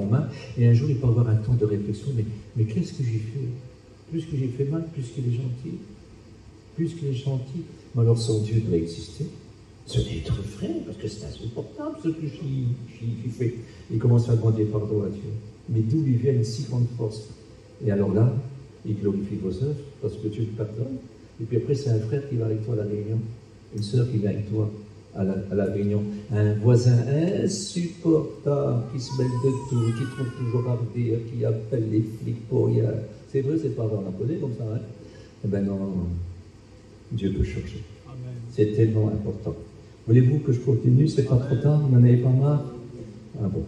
mal, et un jour, il peut y avoir un temps de réflexion, mais qu'est-ce que j'ai fait? Plus que j'ai fait mal, plus qu'il est gentil. Plus qu'il est gentil, mais alors son Dieu doit exister. Ce n'est être vrai, parce que c'est insupportable ce que j'y fais. Il commence à demander pardon à Dieu. Mais d'où lui vient une si grande force? Et alors là, il glorifie vos œuvres, parce que Dieu le pardonne. Et puis après, c'est un frère qui va avec toi à la réunion, une sœur qui vient avec toi à la réunion, un voisin insupportable qui se mêle de tout, qui trouve toujours à redire, qui appelle les flics pour rien. C'est vrai, c'est pas vrai, on en connaît comme ça, hein? Eh ben non, Dieu peut changer. C'est tellement important. Voulez-vous que je continue? C'est pas trop tard? Vous n'en avez pas marre? Ah bon.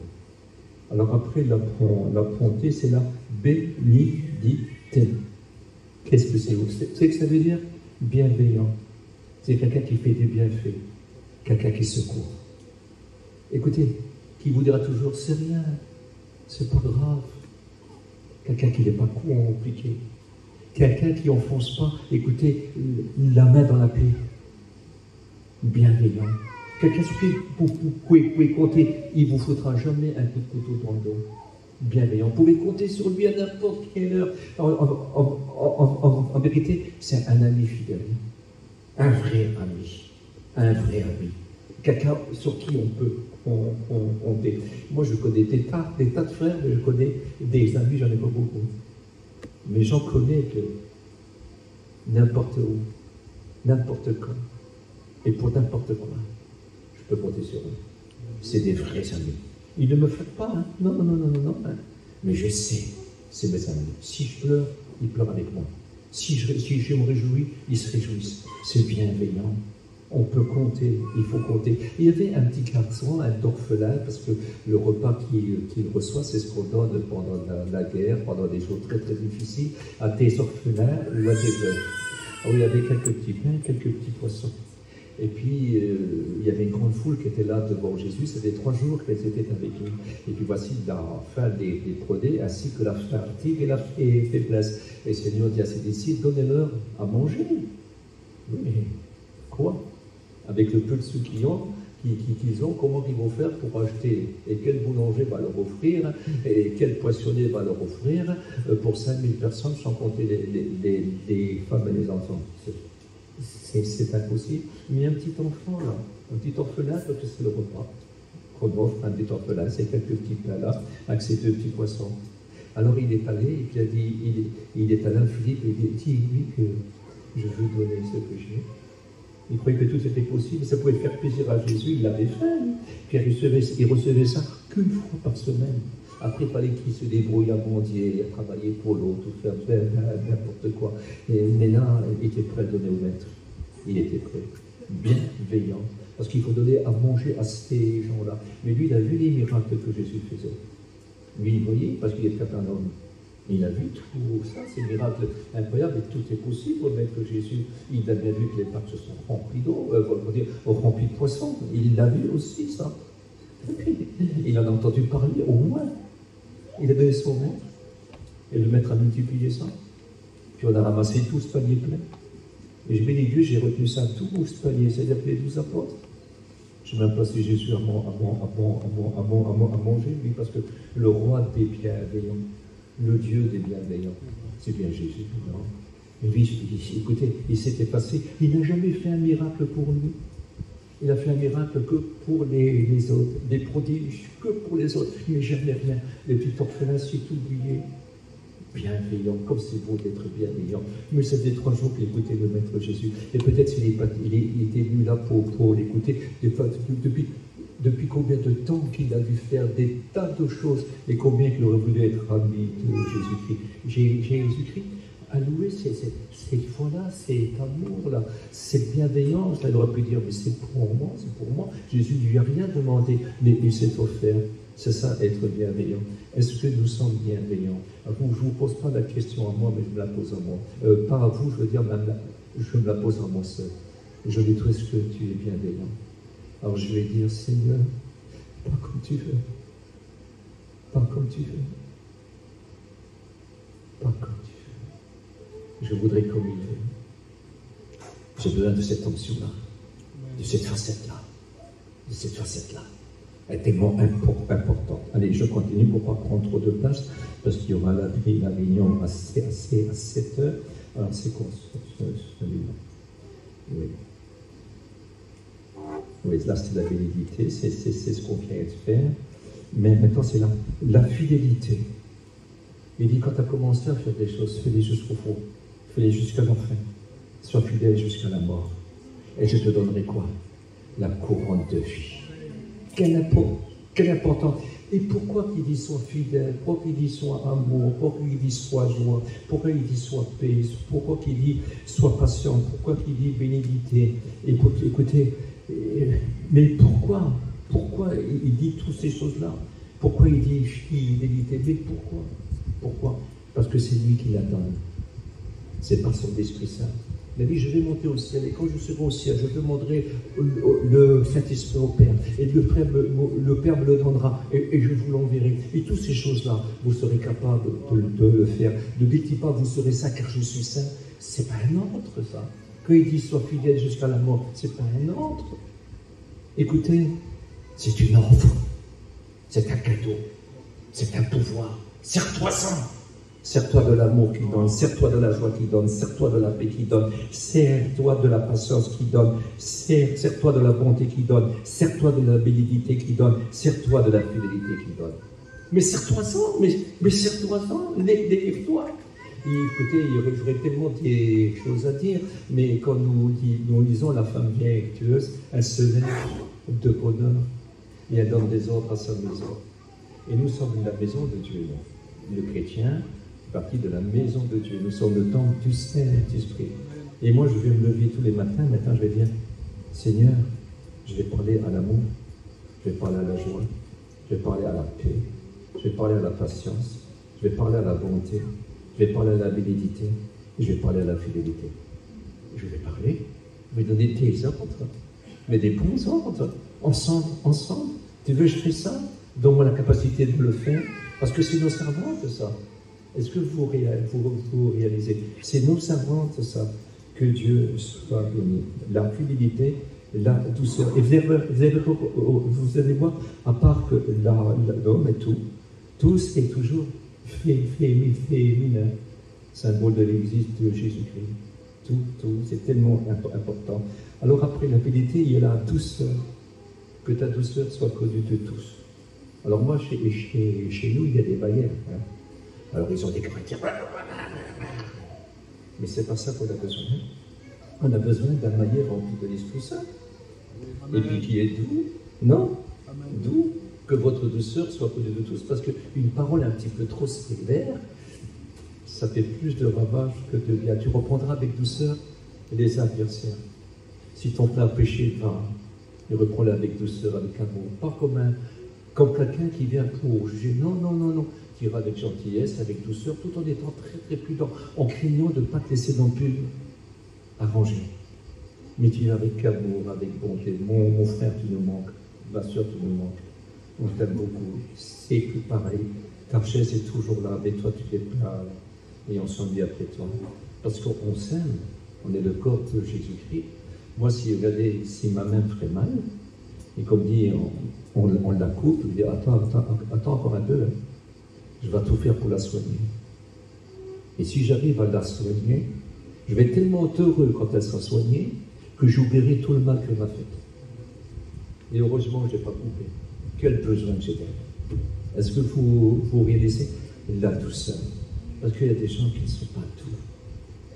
Alors après, la bonté, c'est la bénidité. Qu'est-ce que c'est? Vous savez que ça veut dire? Bienveillant. C'est quelqu'un qui fait des bienfaits. Quelqu'un qui secourt. Écoutez, qui vous dira toujours, c'est rien, c'est pas grave. Quelqu'un qui n'est pas compliqué. Quelqu'un qui n'enfonce pas, écoutez, la main dans la plaie. Bienveillant. Quelqu'un sur qui vous pouvez compter, il ne vous foutra jamais un coup de couteau dans le dos. Bienveillant. Vous pouvez compter sur lui à n'importe quelle heure. En vérité, c'est un ami fidèle. Un vrai ami. Un vrai ami. Quelqu'un sur qui on peut compter. Moi, je connais des tas de frères, mais je connais des amis, j'en ai pas beaucoup. Mais j'en connais que n'importe où, n'importe quand, et pour n'importe quoi, je peux compter sur eux. C'est des vrais amis. Ils ne me flattent pas, hein. Non, hein. Mais je sais, c'est mes amis. Si je pleure, ils pleurent avec moi. Si je me réjouis, ils se réjouissent. C'est bienveillant. On peut compter, il faut compter. Il y avait un petit garçon, un orphelin, parce que le repas qu'il reçoit, c'est ce qu'on donne pendant la guerre, pendant des jours très très difficiles, à des orphelins ou à des veuves. Alors il y avait quelques petits pains, quelques petits poissons. Et puis il y avait une grande foule qui était là devant Jésus, c'était 3 jours qu'elles étaient avec lui. Et puis voici la faim des prenait, ainsi que la fatigue et la faiblesse. Et le Seigneur dit à ses disciples, donnez-leur à manger. Oui, mais quoi? Avec le peu de sous qu'ils ont, comment ils vont faire pour acheter? Et quel boulanger va leur offrir? Et quel poissonnier va leur offrir? Pour 5000 personnes, sans compter les femmes et les enfants. C'est impossible. Mais un petit enfant, là, un petit orphelin, parce que c'est le repas qu'on offre, un petit orphelin, c'est quelques petits plats là, avec ces 2 petits poissons. Alors il est allé, et puis il est allé à Philippe, et il dit, dis-lui que je veux donner ce que j'ai. Il croyait que tout était possible, ça pouvait faire plaisir à Jésus, il l'avait fait. Puis il recevait ça qu'une fois par semaine. Après, il fallait qu'il se débrouille à mendier, à travailler pour l'autre, ou faire n'importe quoi. Mais là, il était prêt à donner au maître. Il était prêt. Bienveillant. Parce qu'il faut donner à manger à ces gens-là. Mais lui, il a vu les miracles que Jésus faisait. Lui, il voyait, parce qu'il est Capernaum. Il a vu tout ça, ces miracles incroyables, et tout est possible au maître Jésus. Il a bien vu que les pâtes se sont remplies d'eau, remplies de poissons. Il l'a vu aussi, ça. Il en a entendu parler, au moins. Il a donné son maître, et le maître a multiplié ça. Puis on a ramassé 12 paniers pleins. Et je bénis Dieu, j'ai retenu ça, 12 paniers, c'est-à-dire que les 12 apôtres. Je n'ai même pas si Jésus à manger, lui, parce que le roi des bienveillants, le Dieu des bienveillants, c'est bien Jésus. Non? Et lui, écoutez, il s'est effacé. Il n'a jamais fait un miracle pour lui. Il a fait un miracle que pour les autres, des prodiges que pour les autres, mais jamais rien. Les petits orphelins s'est oublié. Bienveillant, comme c'est beau d'être bienveillant. Mais ça faisait 3 jours qu'il écoutait le Maître Jésus. Et peut-être il était venu là pour l'écouter. Depuis combien de temps qu'il a dû faire des tas de choses, et combien qu'il aurait voulu être ami de Jésus-Christ. Jésus-Christ a loué cette foi-là, cet amour-là, cette bienveillance. Là, il aurait pu dire, mais c'est pour moi, c'est pour moi. Jésus ne lui a rien demandé, mais il s'est offert. C'est ça, être bienveillant. Est-ce que nous sommes bienveillants? Je ne vous pose pas la question à moi, mais je me la pose à moi. Pas à vous, je veux dire, je me la pose à moi seul. Je lui dis, est-ce que tu es bienveillant? Alors je vais dire, Seigneur, pas comme tu veux. Pas comme tu veux. Pas comme tu veux. Je voudrais comme il veut. J'ai besoin de cette onction-là, de cette facette-là, de cette facette-là. Elle est tellement importante. Allez, je continue pour ne pas prendre trop de place, parce qu'il y aura la réunion à 7 heures. Alors, c'est quoi celui-là? Oui. Oui, là, c'est la bénédiction, c'est ce qu'on vient de faire. Mais maintenant, c'est la fidélité. Il dit, quand tu as commencé à faire des choses, fais-les jusqu'au fond. Fais-les jusqu'à la fin. Sois fidèle jusqu'à la mort. Et je te donnerai quoi? La couronne de vie. Quel important. Et pourquoi qu'il dit soit fidèle? Pourquoi qu'il dit soit amour? Pourquoi qu'il dit soit joie? Pourquoi il dit soit paix? Pourquoi qu'il dit soit patient? Pourquoi qu'il dit bénédicté? Et écoutez, mais pourquoi il dit toutes ces choses-là? Pourquoi il dit fidélité? Mais pourquoi? Parce que c'est lui qui la donne. C'est par son Esprit Saint. Il a dit, je vais monter au ciel, et quand je serai au ciel, je demanderai le Saint-Esprit au Père, et le Père me le donnera, et je vous l'enverrai. Et toutes ces choses-là, vous serez capable de le faire. Ne dites pas, vous serez ça car je suis saint. C'est pas un ordre, ça. Quand il dit, sois fidèle jusqu'à la mort, c'est pas un ordre. Écoutez, c'est une offre. C'est un cadeau. C'est un pouvoir. Serre-toi-en. Sers-toi de l'amour qui donne, sers-toi de la joie qui donne, sers-toi de la paix qui donne, sers-toi de la patience qui donne, sers-toi de la bonté qui donne, sers-toi de la bénédiction qui donne, sers-toi de la fidélité qui donne. Mais sers-toi-en, mais sers-toi-en, lève-toi. Écoutez, il y aurait tellement de choses à dire, mais quand nous lisons la femme vertueuse, elle se lève de bonheur et elle donne des ordres à sa maison. Et nous sommes la maison de Dieu, le chrétien. Partie de la maison de Dieu. Nous sommes le temple du Saint-Esprit. Et moi, je vais me lever tous les matins. Maintenant, je vais dire, Seigneur, je vais parler à l'amour, je vais parler à la joie, je vais parler à la paix, je vais parler à la patience, je vais parler à la bonté, je vais parler à la bénédiction, et je vais parler à la fidélité. Je vais parler, je vais donner tes ordres, mais des bons ordres, ensemble. Tu veux que je fais ça? Donne-moi la capacité de le faire, parce que c'est nos servantes, ça. Est-ce que vous réalisez? C'est nos servantes, ça, que Dieu soit béni. La fidélité, la douceur. Et vous allez voir, à part que l'homme est tout est toujours féminin, symbole de l'Église de Jésus-Christ. Tout, c'est tellement important. Alors après la fidélité, il y a la douceur. Que ta douceur soit connue de tous. Alors moi, chez nous, il y a des barrières. Alors ils ont des caractères. Mais c'est pas ça qu'on a besoin. On a besoin d'un maillet rempli de l'Esprit Saint. Et puis qui est doux, non? Doux, que votre douceur soit connue de tous. Parce qu'une parole un petit peu trop sévère, ça fait plus de ravages que de bien. Tu reprendras avec douceur les adversaires. Si ton frère péché, va, et reprends-le avec douceur, avec amour. Pas comme quelqu'un qui vient pour juger. Non, non, non, non. Tu iras avec gentillesse, avec douceur, tout en étant très, très prudent, en craignant de ne pas te laisser non plus arranger. Mais tu iras avec amour, avec bonté. Mon frère, tu nous manques. Ma soeur, tu nous manques. On t'aime beaucoup. C'est plus pareil. Ta chaise est toujours là, avec toi, tu fais plein. Et on s'ennuie après toi. Parce qu'on s'aime. On est le corps de Jésus-Christ. Moi, si ma main ferait mal, et comme dit, on la coupe, je dis, attends encore un peu, hein. Je vais tout faire pour la soigner. Et si j'arrive à la soigner, je vais être tellement heureux quand elle sera soignée, que j'oublierai tout le mal qu'elle m'a fait. Et heureusement, je n'ai pas coupé. Quel besoin que j'ai d'elle. Est-ce que vous réalisez la douceur? Parce qu'il y a des gens qui ne sont pas doux.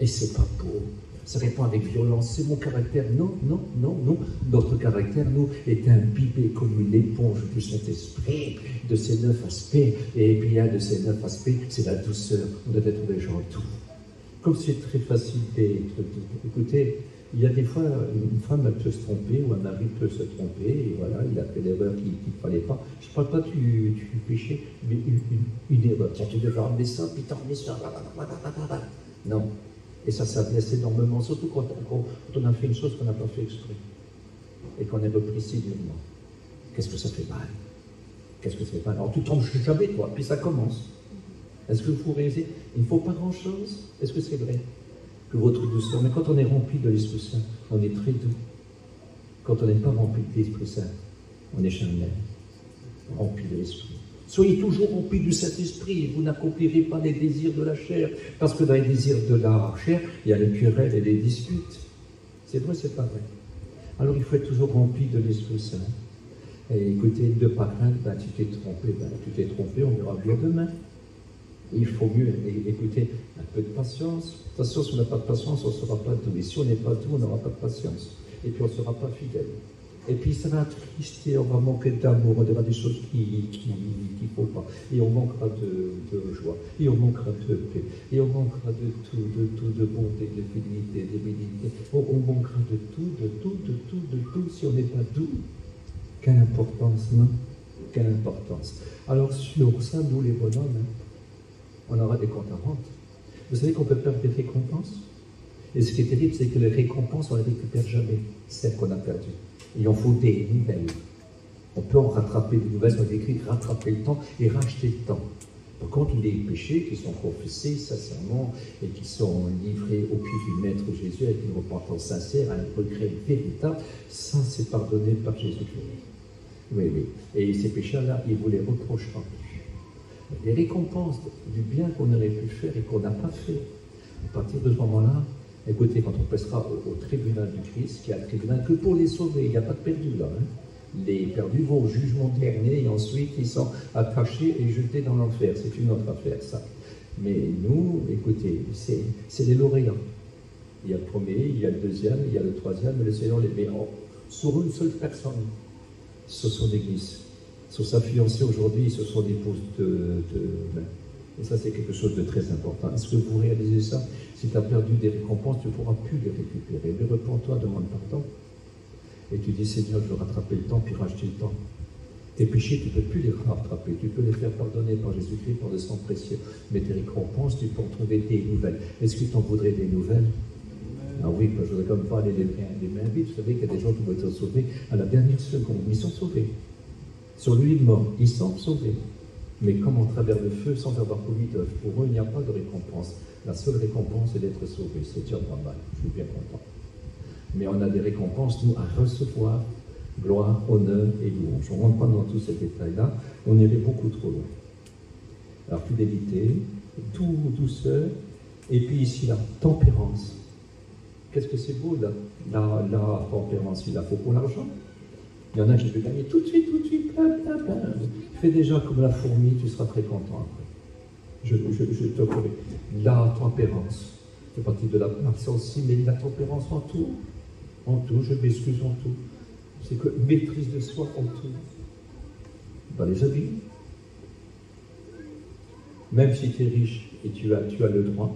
Et c'est pas beau. Ça répond avec violence. C'est mon caractère. Non, non, non, non. Notre caractère, nous, est imbibé comme une éponge du Saint-Esprit, de ces 9 aspects. Et puis, un de ces 9 aspects, c'est la douceur. On doit être des gens doux. Comme c'est très facile d'être doux. Écoutez, il y a des fois, une femme elle peut se tromper, ou un mari peut se tromper, et voilà, il a fait l'erreur qu'il ne fallait pas. Je ne parle pas du péché, mais une erreur. Tiens, tu devrais emmener ça, puis t'as emmené ça. Non. Et ça blesse énormément, surtout quand on a fait une chose qu'on n'a pas fait exprès. Et qu'on est repris si durement. Qu'est-ce que ça fait mal? Qu'est-ce que ça fait mal? Alors tu tombes jamais, toi, puis ça commence. Est-ce que vous réalisez? Il ne faut pas grand-chose. Est-ce que c'est vrai? Que votre douceur. Mais quand on est rempli de l'Esprit Saint, on est très doux. Quand on n'est pas rempli de l'Esprit Saint, on est charnel, rempli de l'Esprit. Soyez toujours remplis du Saint-Esprit, vous n'accomplirez pas les désirs de la chair, parce que dans les désirs de la chair, il y a les querelles et les disputes. C'est vrai, c'est pas vrai. Alors il faut être toujours rempli de l'Esprit Saint. Et écoutez, de pas craindre, tu t'es trompé, on verra bien demain. Il faut mieux écouter un peu de patience. De toute façon, si on n'a pas de patience, on ne sera pas doux. Et si on n'est pas doux, on n'aura pas de patience. Et puis on ne sera pas fidèle. Et puis ça va attrister, on va manquer d'amour, on aura des choses qu'il ne faut pas. Et on manquera de joie, et on manquera de paix, et on manquera de tout, de bonté, de fidélité, d'humilité. On manquera de tout, si on n'est pas doux. Quelle importance, non? Quelle importance. Alors sur ça, nous les bonhommes, on aura des comptes à rendre. Vous savez qu'on peut perdre des récompenses? Et ce qui est terrible, c'est que les récompenses, on ne les récupère jamais, celles qu'on a perdues. Il en faut des nouvelles. On peut en rattraper des nouvelles, on écrit rattraper le temps et racheter le temps. Par contre, les péchés qui sont confessés sincèrement et qui sont livrés au pied du Maître Jésus avec une repentance sincère, un regret véritable, ça c'est pardonné par Jésus-Christ. Oui, oui. Et ces péchés-là, il vous les reprochera plus. Les récompenses du bien qu'on aurait pu faire et qu'on n'a pas fait, à partir de ce moment-là, écoutez, quand on passera au tribunal du Christ, qui est un tribunal que pour les sauver, il n'y a pas de perdus là. Hein. Les perdus vont au jugement dernier et ensuite ils sont attachés et jetés dans l'enfer. C'est une autre affaire, ça. Mais nous, écoutez, c'est les lauréats. Il y a le premier, il y a le deuxième, il y a le troisième, et le Seigneur les met sur une seule personne, sur son église. Sur sa fiancée aujourd'hui, sur son épouse Et ça, c'est quelque chose de très important. Est-ce que vous réalisez ça? Si tu as perdu des récompenses, tu ne pourras plus les récupérer. Mais repends-toi, demande pardon. Et tu dis, Seigneur, je veux rattraper le temps, puis racheter le temps. Tes péchés, tu ne peux plus les rattraper. Tu peux les faire pardonner par Jésus-Christ, par le sang précieux. Mais tes récompenses, tu peux en trouver des nouvelles. Est-ce que tu en voudrais des nouvelles? Ah oui, je ne voudrais comme pas aller les mains vides. Vous savez qu'il y a des gens qui vont être sauvés à la dernière seconde. Ils sont sauvés. Sur le lit de mort, ils sont sauvés. Mais comme on travers le feu sans avoir commis d'œuvre, pour eux, il n'y a pas de récompense. La seule récompense, c'est d'être sauvé. C'est déjà pas mal. Je suis bien content. Mais on a des récompenses, nous, à recevoir. Gloire, honneur et louange. On ne rentre pas dans tous ces détails-là. On irait beaucoup trop loin. Alors, fidélité, douceur, et puis ici, la tempérance. Qu'est-ce que c'est beau, la tempérance? Il la faut pour l'argent. Il y en a qui veulent gagner tout de suite, plein. Fais déjà comme la fourmi, tu seras très content après. Je te reconnais. La tempérance fait partie de la patience aussi, mais la tempérance en tout, je m'excuse en tout. C'est que maîtrise de soi en tout. Dans les habits, même si tu es riche et tu as le droit,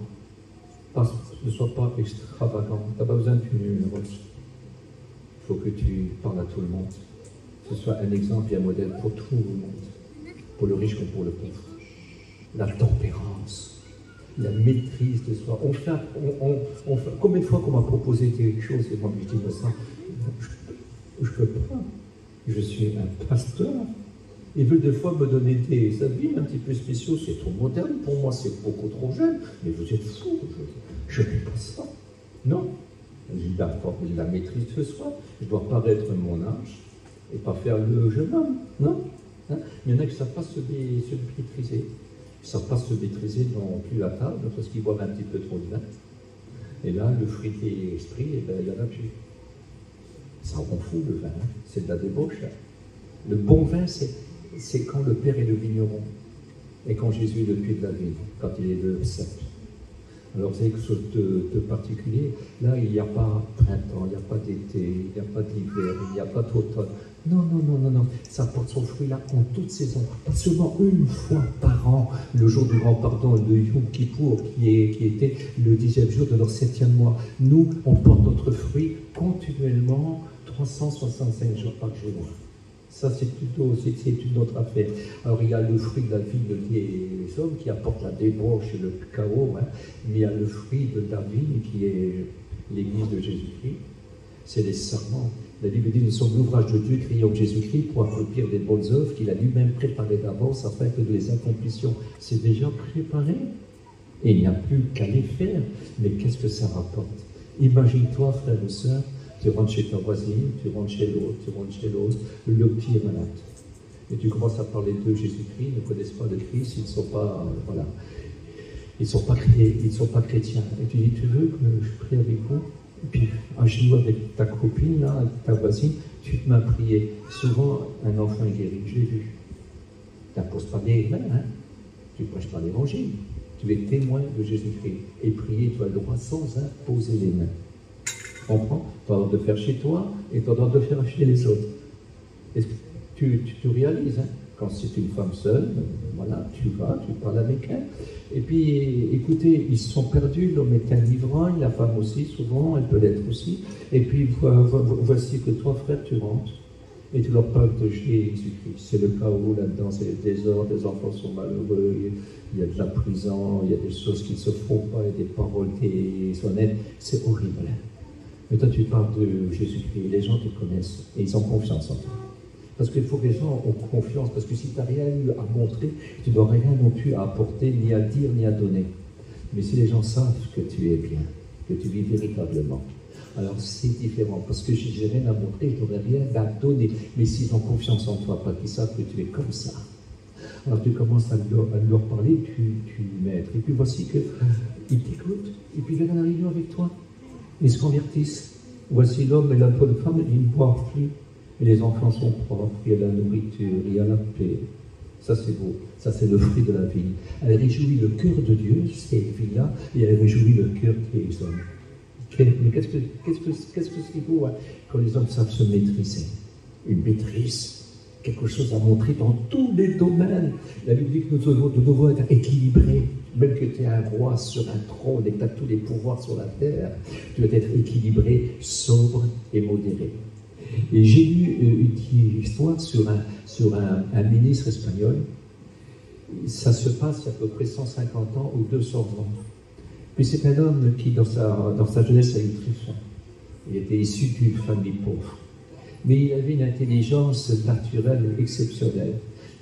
ne sois pas extravagant, tu n'as pas besoin d'une robe. Il faut que tu parles à tout le monde, que ce soit un exemple et un modèle pour tout le monde, pour le riche comme pour le pauvre. La tempérance, la maîtrise de soi. Combien de fois qu'on m'a proposé quelque chose et moi je dis ça, je ne peux pas, je suis un pasteur. Ils veulent des fois me donner des avis un petit peu spéciaux, c'est trop moderne, pour moi c'est beaucoup trop jeune, mais vous êtes fous, je ne fais pas ça. Non, j'ai la maîtrise de soi, je dois paraître mon âge et pas faire le jeune homme, non. Hein? Il y en a qui ne savent pas se maîtriser. Ils ne savent pas se maîtriser non plus à table parce qu'ils boivent un petit peu trop de vin. Et là, le fruit de l'esprit, il n'y en a plus. Ça rend fou le vin, hein? C'est de la débauche. Hein? Le bon vin, c'est quand le Père est le vigneron et quand Jésus est le puits de la vie, quand il est le cep. Alors c'est quelque chose de particulier. Là, il n'y a pas printemps, il n'y a pas d'été, il n'y a pas d'hiver, il n'y a pas d'automne. Non. Ça porte son fruit là en toute saison. Pas seulement une fois par an, le jour du grand pardon, le Yom Kippour, qui était le 10e jour de leur 7e mois. Nous, on porte notre fruit continuellement 365 jours par jour. Ça, c'est une autre affaire. Alors, il y a le fruit de la vigne qui est les hommes, qui apporte la débauche et le chaos, hein, mais il y a le fruit de la vigne qui est l'Église de Jésus-Christ. C'est les serments. La Bible dit, nous sommes l'ouvrage de Dieu créé en Jésus-Christ pour accomplir des bonnes œuvres qu'il a lui-même préparées d'avance afin que nous les accomplissions. C'est déjà préparé. Et il n'y a plus qu'à les faire. Mais qu'est-ce que ça rapporte? Imagine-toi, frère ou sœur, tu rentres chez ta voisine, tu rentres chez l'autre, le petit est malade. Et tu commences à parler de Jésus-Christ, ils ne connaissent pas le Christ, ils ne sont pas, ils sont pas chrétiens. Et tu dis, tu veux que je prie avec vous? Et puis, un genoux avec ta copine, là, ta voisine, tu te mets à prier. Souvent, un enfant est guéri, je l'ai vu. Tu n'imposes pas des mains, hein? Tu ne prêches pas l'évangile. Tu es témoin de Jésus-Christ. Et prier, tu as le droit sans imposer les mains. Tu comprends? Tu as le droit de faire chez toi et tu as le droit de faire chez les autres. Est-ce que tu réalises, hein? Quand c'est une femme seule, voilà, tu vas, tu parles avec elle. Et puis, écoutez, ils se sont perdus, l'homme est un ivrogne, la femme aussi, souvent, elle peut l'être aussi. Et puis, voici que toi, frère, tu rentres et tu leur parles de Jésus-Christ. C'est le chaos là-dedans, c'est le désordre, les enfants sont malheureux, il y a de la prison, il y a des choses qui ne se font pas, il y a des paroles désonnantes, c'est horrible. Mais toi, tu parles de Jésus-Christ, les gens te connaissent et ils ont confiance en toi. Parce qu'il faut que les gens ont confiance, parce que si tu n'as rien eu à montrer, tu n'auras rien non plus à apporter, ni à dire, ni à donner. Mais si les gens savent que tu es bien, que tu vis véritablement, alors c'est différent, parce que si je n'ai rien à montrer, je n'aurai rien à donner. Mais s'ils ont confiance en toi, parce qu'ils savent que tu es comme ça, alors tu commences à leur parler, tu maîtres. Et puis voici qu'ils t'écoutent, et puis ils viennent à la réunion avec toi. Ils se convertissent. Voici l'homme et la bonne femme, ils ne boivent plus. Et les enfants sont propres, il y a la nourriture, il y a la paix. Ça c'est beau, ça c'est le fruit de la vie. Elle réjouit le cœur de Dieu, cette vie-là, et elle réjouit le cœur des hommes. Mais qu'est-ce que c'est beau, hein, quand les hommes savent se maîtriser. Une maîtrise, quelque chose à montrer dans tous les domaines. La Bible dit que nous devons être équilibrés. Même que tu es un roi sur un trône et que tu as tous les pouvoirs sur la terre, tu dois être équilibré, sobre et modéré. Et j'ai lu une histoire sur un ministre espagnol. Ça se passe il y a à peu près 150 ans ou 200 ans. Puis c'est un homme qui, dans sa jeunesse, a eu très faim. Il était issu d'une famille pauvre. Mais il avait une intelligence naturelle exceptionnelle.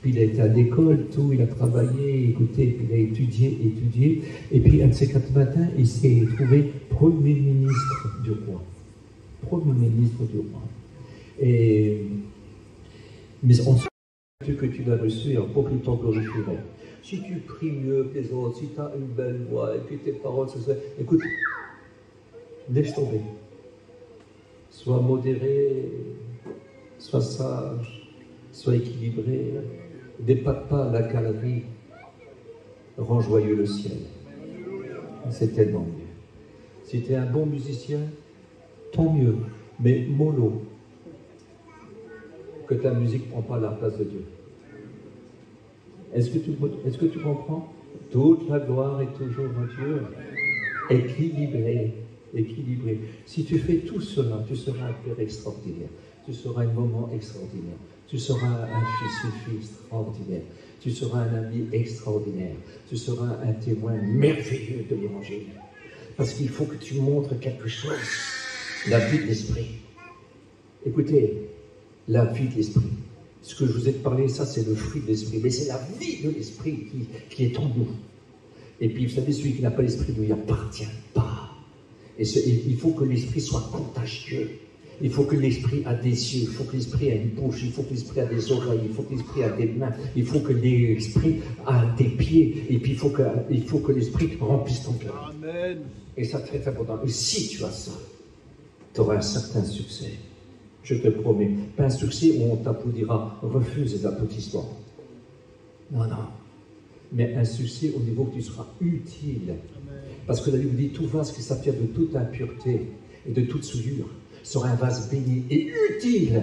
Puis il a été à l'école, tout, il a travaillé, écouté, puis il a étudié. Et puis un de ces 4 matins, il s'est trouvé Premier ministre du roi. Premier ministre du roi. Mais on sait que tu l'as reçu et pour qu'il t'en glorifierait. Si tu pries mieux que les autres, si tu as une belle voix, et puis tes paroles, écoute, laisse tomber. Sois modéré, sois sage, sois équilibré, dépasse pas la galerie. rend joyeux le ciel. C'est tellement mieux. Si tu es un bon musicien, tant mieux, mais mollo, que ta musique ne prend pas la place de Dieu. Est-ce que tu comprends? Toute la gloire est toujours à Dieu. Équilibré, équilibré. Si tu fais tout cela, tu seras un père extraordinaire. Tu seras un moment extraordinaire. Tu seras un fils, une fille extraordinaire. Tu seras un ami extraordinaire. Tu seras un témoin merveilleux de l'Évangile. Parce qu'il faut que tu montres quelque chose. La vie de l'esprit. Écoutez, la vie de l'esprit. Ce que je vous ai parlé, ça c'est le fruit de l'esprit. Mais c'est la vie de l'esprit qui est en nous. Et puis vous savez, celui qui n'a pas l'esprit ne lui appartient pas. Et il faut que l'esprit soit contagieux. Il faut que l'esprit a des yeux, il faut que l'esprit a une bouche, il faut que l'esprit a des oreilles, il faut que l'esprit a des mains, il faut que l'esprit a des pieds, et puis il faut que l'esprit remplisse ton cœur. Amen. Et ça c'est très important. Et si tu as ça, tu auras un certain succès. Je te promets. Pas un succès où on t'applaudira. Refuse les applaudissements. Non, non. Mais un succès au niveau que tu seras utile. Amen. Parce que la Bible dit, tout vase qui s'attire de toute impureté et de toute souillure sera un vase béni et utile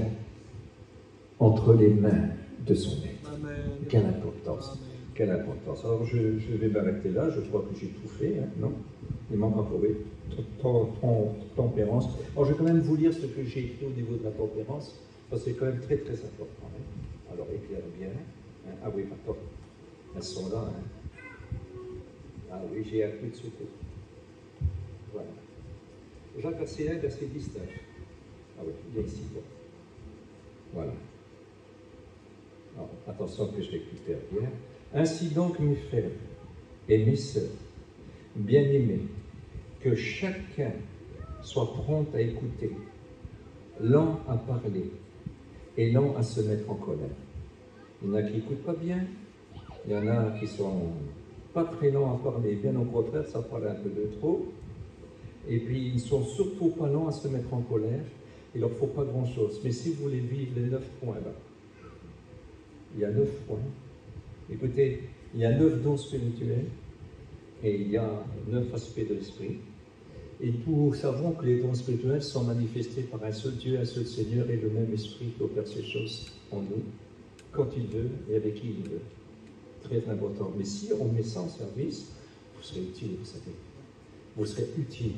entre les mains de son maître. Amen. Quelle importance. Amen. Quelle importance. Alors je vais m'arrêter là, je crois que j'ai tout fait, hein, non? Il manque encore, oui, tempérance. Alors je vais quand même vous lire ce que j'ai écrit au niveau de la tempérance, parce que c'est quand même très très important. Hein. Alors éclaire bien. Hein. Ah oui, attends, elles sont là. Hein. Ah oui, j'ai appris de secours. Voilà. Jacques verset 1, verset 19. Ah oui, il est ici. Bon. Voilà. Alors, attention que je récupère bien. Ainsi donc, mes frères et mes sœurs, bien-aimés, que chacun soit prompt à écouter, lent à parler et lent à se mettre en colère. Il y en a qui n'écoutent pas bien, il y en a qui sont pas très lents à parler, bien au contraire, ça parle un peu de trop. Et puis, ils ne sont surtout pas lents à se mettre en colère. Il ne leur faut pas grand-chose. Mais si vous voulez vivre les 9 points là, il y a 9 points. Écoutez, il y a 9 dons spirituels et il y a 9 aspects de l'esprit. Et nous savons que les dons spirituels sont manifestés par un seul Dieu, un seul Seigneur et le même Esprit qui opère ces choses en nous, quand il veut et avec qui il veut. Très important. Mais si on met ça en service, vous serez utile, vous savez. Vous serez utile.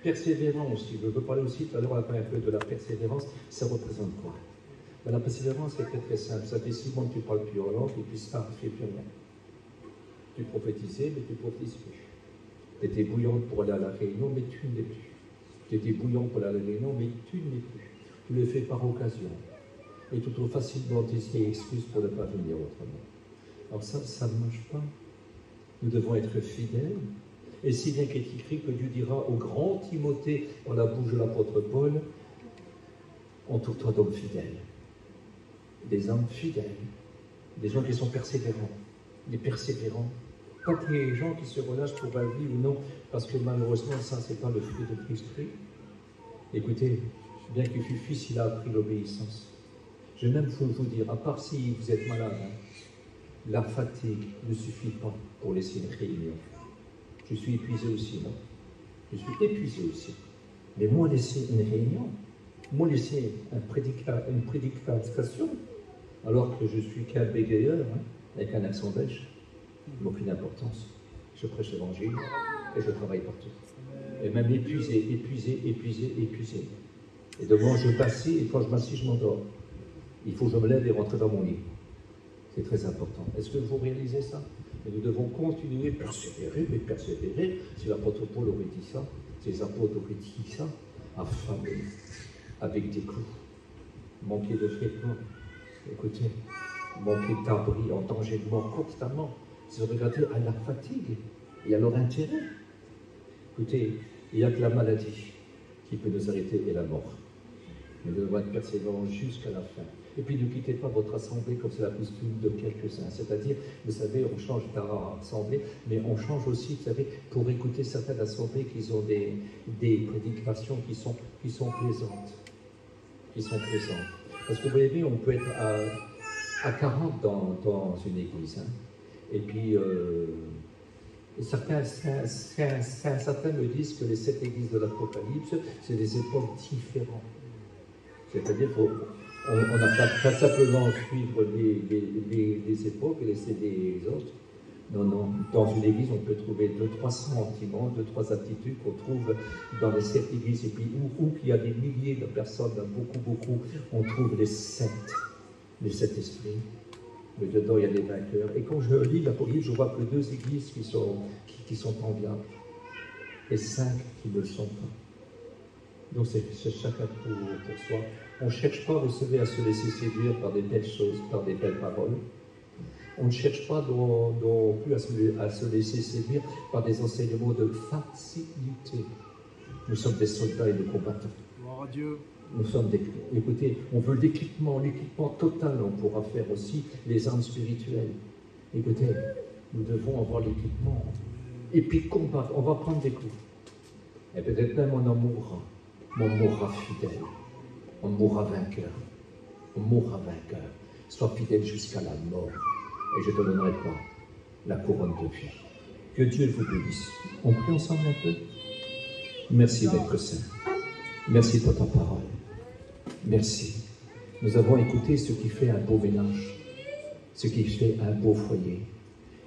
Persévérant aussi. Je veux parler aussi, tout à l'heure on a parlé un peu de la persévérance. Ça représente quoi? Ben, la persévérance c'est très très simple. Ça fait 6 mois que tu ne parles plus en langue et puis ça ne fait plus rien. Tu prophétisais, mais tu ne prophétises plus. Tu étais bouillante pour aller à la réunion, mais tu ne l'es plus. Tu étais bouillant pour aller à la réunion, mais tu ne l'es plus. Tu le fais par occasion. Et tu trouves facilement des excuses pour ne pas venir autrement. Alors ça ne marche pas. Nous devons être fidèles. Et si bien qu'il est écrit que Dieu dira au grand Timothée, par la bouche de l'apôtre Paul, entoure-toi d'hommes fidèles. Des hommes fidèles. Des gens qui sont persévérants. Des persévérants. Pas des gens qui se relâchent pour la vie ou non, parce que malheureusement, ça, c'est pas le fruit de l'esprit. Écoutez, bien qu'il fût fils, il a appris l'obéissance. Je vais même vous dire, à part si vous êtes malade, hein, la fatigue ne suffit pas pour laisser une réunion. Je suis épuisé aussi, non? Je suis épuisé aussi. Mais moi, laisser une réunion, moi, laisser une prédication, alors que je suis qu'un bégayeur, hein, avec un accent belge, n'a aucune importance. Je prêche l'évangile et je travaille partout. Et même épuisé. Et devant, je m'assis, et quand je m'assis, je m'endors. Il faut que je me lève et rentre dans mon lit. C'est très important. Est-ce que vous réalisez ça? Et nous devons continuer, persévérer. Si l'apôtre Paul aurait dit ça, si les apôtres auraient dit ça, affamés, avec des coups, manquer de vêtements, écoutez, manquer d'abri, en danger de mort constamment, si vous regardez à la fatigue et à leur intérêt. Écoutez, il n'y a que la maladie qui peut nous arrêter et la mort. Nous devons être persévérants jusqu'à la fin. Et puis ne quittez pas votre assemblée comme c'est la coutume de quelques-uns. C'est-à-dire, vous savez, on change d'assemblée, mais on change aussi, vous savez, pour écouter certaines assemblées qui ont des prédications qui sont plaisantes. Parce que vous voyez, on peut être à 40 dans une église. Hein. Et puis, certains me disent que les 7 églises de l'Apocalypse, c'est des époques différentes. C'est-à-dire qu'on n'a pas simplement suivre les époques et laisser les autres. Non, non. Dans une église, on peut trouver 2-3 sentiments, 2-3 attitudes qu'on trouve dans les 7 églises. Et puis, où il y a des milliers de personnes, beaucoup, on trouve les 7 esprits. Mais dedans, il y a des vainqueurs. Et quand je lis l'Apocalypse, je vois que 2 églises qui sont en diable. Et 5 qui ne le sont pas. Donc, c'est chacun pour soi. On ne cherche pas, vous savez, à se laisser séduire par des belles choses, par des belles paroles. On ne cherche pas non plus à se laisser séduire par des enseignements de facilité. Nous sommes des soldats et des combattants. Gloire à Dieu. Nous sommes écoutez, on veut l'équipement total, on pourra faire aussi les armes spirituelles. Écoutez, nous devons avoir l'équipement. Et puis combattre, on va prendre des coups. Et peut-être même on en mourra. Mais on mourra fidèle. On mourra vainqueur. On mourra vainqueur. Sois fidèle jusqu'à la mort. Et je te donnerai quoi? La couronne de vie. Que Dieu vous bénisse. On prie ensemble un peu? Merci d'être saint. Merci pour ta parole. Merci. Nous avons écouté ce qui fait un beau ménage, ce qui fait un beau foyer.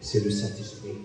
C'est le Saint-Esprit.